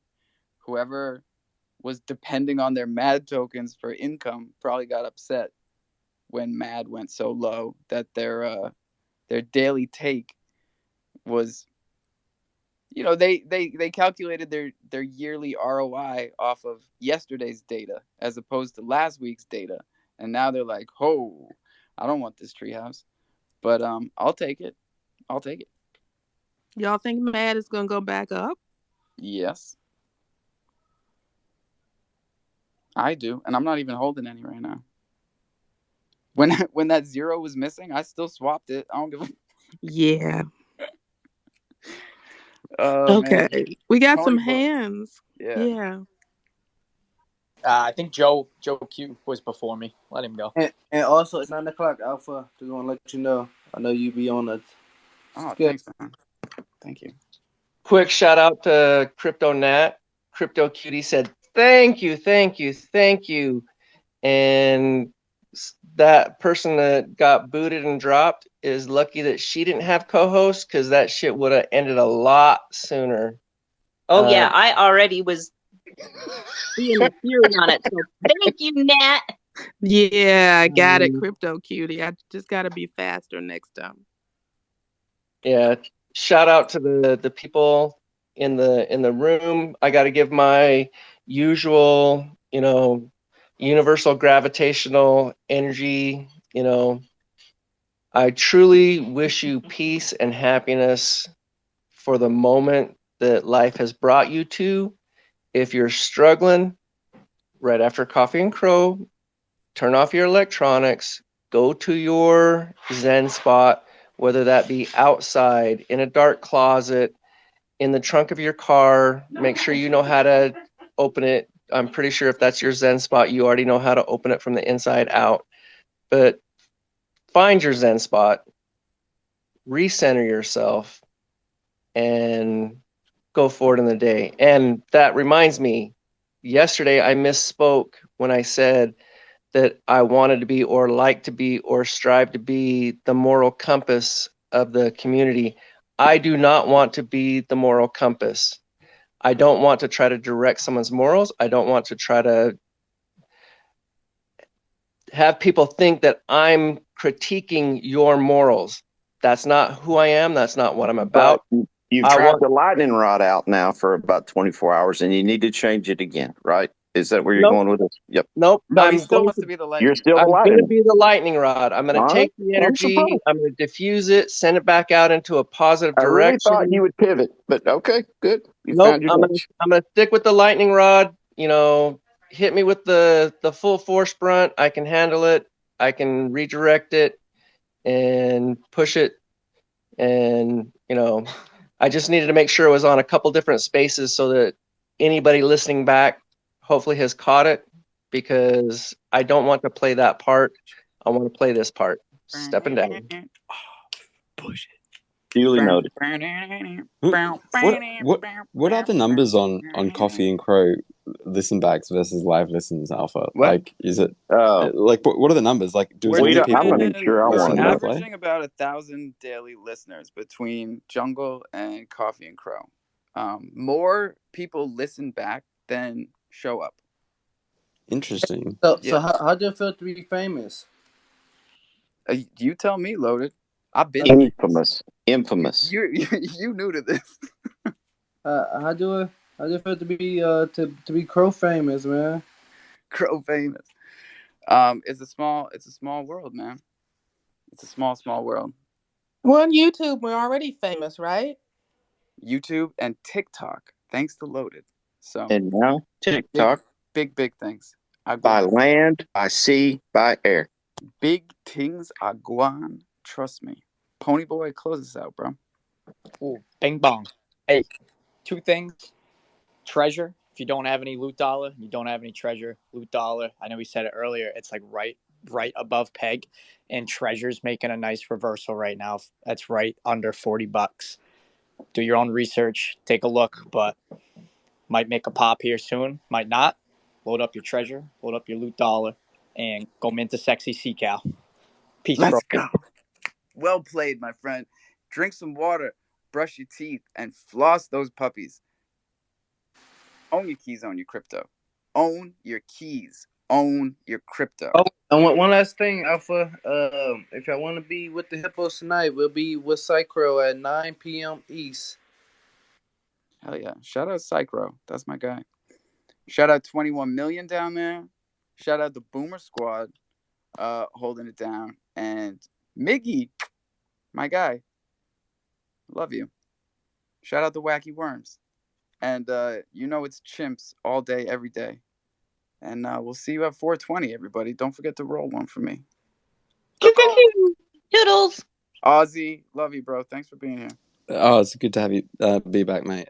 Whoever was depending on their MAD tokens for income probably got upset when MAD went so low that their daily take was, they calculated their yearly ROI off of yesterday's data as opposed to last week's data, and now they're like, "Oh, I don't want this treehouse," but I'll take it. Y'all think MAD is gonna go back up? Yes. I do, and I'm not even holding any right now. When that zero was missing, I still swapped it. I don't give a... Yeah. Okay. Man. We got some hands. Yeah. I think Joe Q was before me. Let him go. And also, it's 9 o'clock, Alpha. Just want to let you know. I know you be on the... Oh, thanks, man. Thank you. Quick shout out to Crypto Nat. Crypto Cutie said, thank you. And that person that got booted and dropped is lucky that she didn't have co-host, because that shit would have ended a lot sooner. Oh yeah, I already was being a fury on it. So thank you, Nat. Yeah, I got it, Crypto Cutie. I just got to be faster next time. Yeah, shout out to the people in the room. I got to give my usual, universal gravitational energy. I truly wish you peace and happiness for the moment that life has brought you to. If you're struggling, right after Coffee and Cro, turn off your electronics, go to your Zen spot, whether that be outside, in a dark closet, in the trunk of your car. Make sure you know how to open it. I'm pretty sure if that's your Zen spot, you already know how to open it from the inside out. But find your Zen spot, recenter yourself, and go forward in the day. And that reminds me, yesterday I misspoke when I said that I wanted to be, or like to be, or strive to be the moral compass of the community. I do not want to be the moral compass. I don't want to try to direct someone's morals. I don't want to try to have people think that I'm critiquing your morals. That's not who I am. That's not what I'm about. But you've I tried want, the lightning rod out now for about 24 hours, and you need to change it again, right? Is that where you're nope, going with this? Yep. nope. No, he still wants to be the You're lightning. still the I'm going to lightning. be the lightning rod. I'm going All to right. take the I'm energy. surprised. I'm going to diffuse it, send it back out into a positive I really thought direction. you would pivot, but okay, good. You Nope. found your I'm niche. gonna stick with the lightning rod. Hit me with the full force brunt. I can handle it. I can redirect it and push it. And I just needed to make sure it was on a couple different spaces so that anybody listening back hopefully has caught it, because I don't want to play that part. I want to play this part. Stepping down. Push it. Duly noted. What are the numbers on Coffee and Cro listen backs versus live listens, Alpha? What? Like, is it like what are the numbers? Like, do as many people I'm not sure I listen want to to know. the play? Averaging about 1,000 daily listeners between Jungle and Coffee and Cro. More people listen back than show up. Interesting. So how do you feel to be famous? You tell me, Loaded. I've been Infamous. Infamous. You new to this. How do you feel to be Crow famous, man? Crow famous. It's a small world, man. It's a small world. Well, on YouTube, we're already famous, right? YouTube and TikTok, thanks to Loaded. So And now TikTok. Big things. By land, by sea, by air. Big things are gone. Trust me. Ponyboy, close us out, bro. Ooh, bing bong. Hey, two things. Treasure. If you don't have any loot dollar, you don't have any treasure. Loot dollar. I know we said it earlier. It's like right above peg, and treasure's making a nice reversal right now. That's right under $40. Do your own research. Take a look, but might make a pop here soon. Might not. Load up your treasure. Load up your loot dollar, and go mint a sexy sea cow. Peace, Let's bro. go. Well played, my friend. Drink some water, brush your teeth, and floss those puppies. Own your keys, own your crypto. Own your keys, own your crypto. Oh, and one last thing, Alpha. If y'all want to be with the Hippos tonight, we'll be with Psychro at 9 p.m. East. Hell yeah. Shout out Psychro. That's my guy. Shout out 21 Million down there. Shout out the Boomer Squad holding it down. And Miggy, my guy. Love you. Shout out the Wacky Worms. And it's chimps all day, every day. And we'll see you at 420, everybody. Don't forget to roll one for me. Toodles. Ozzy, love you, bro. Thanks for being here. Oh, it's good to have you be back, mate.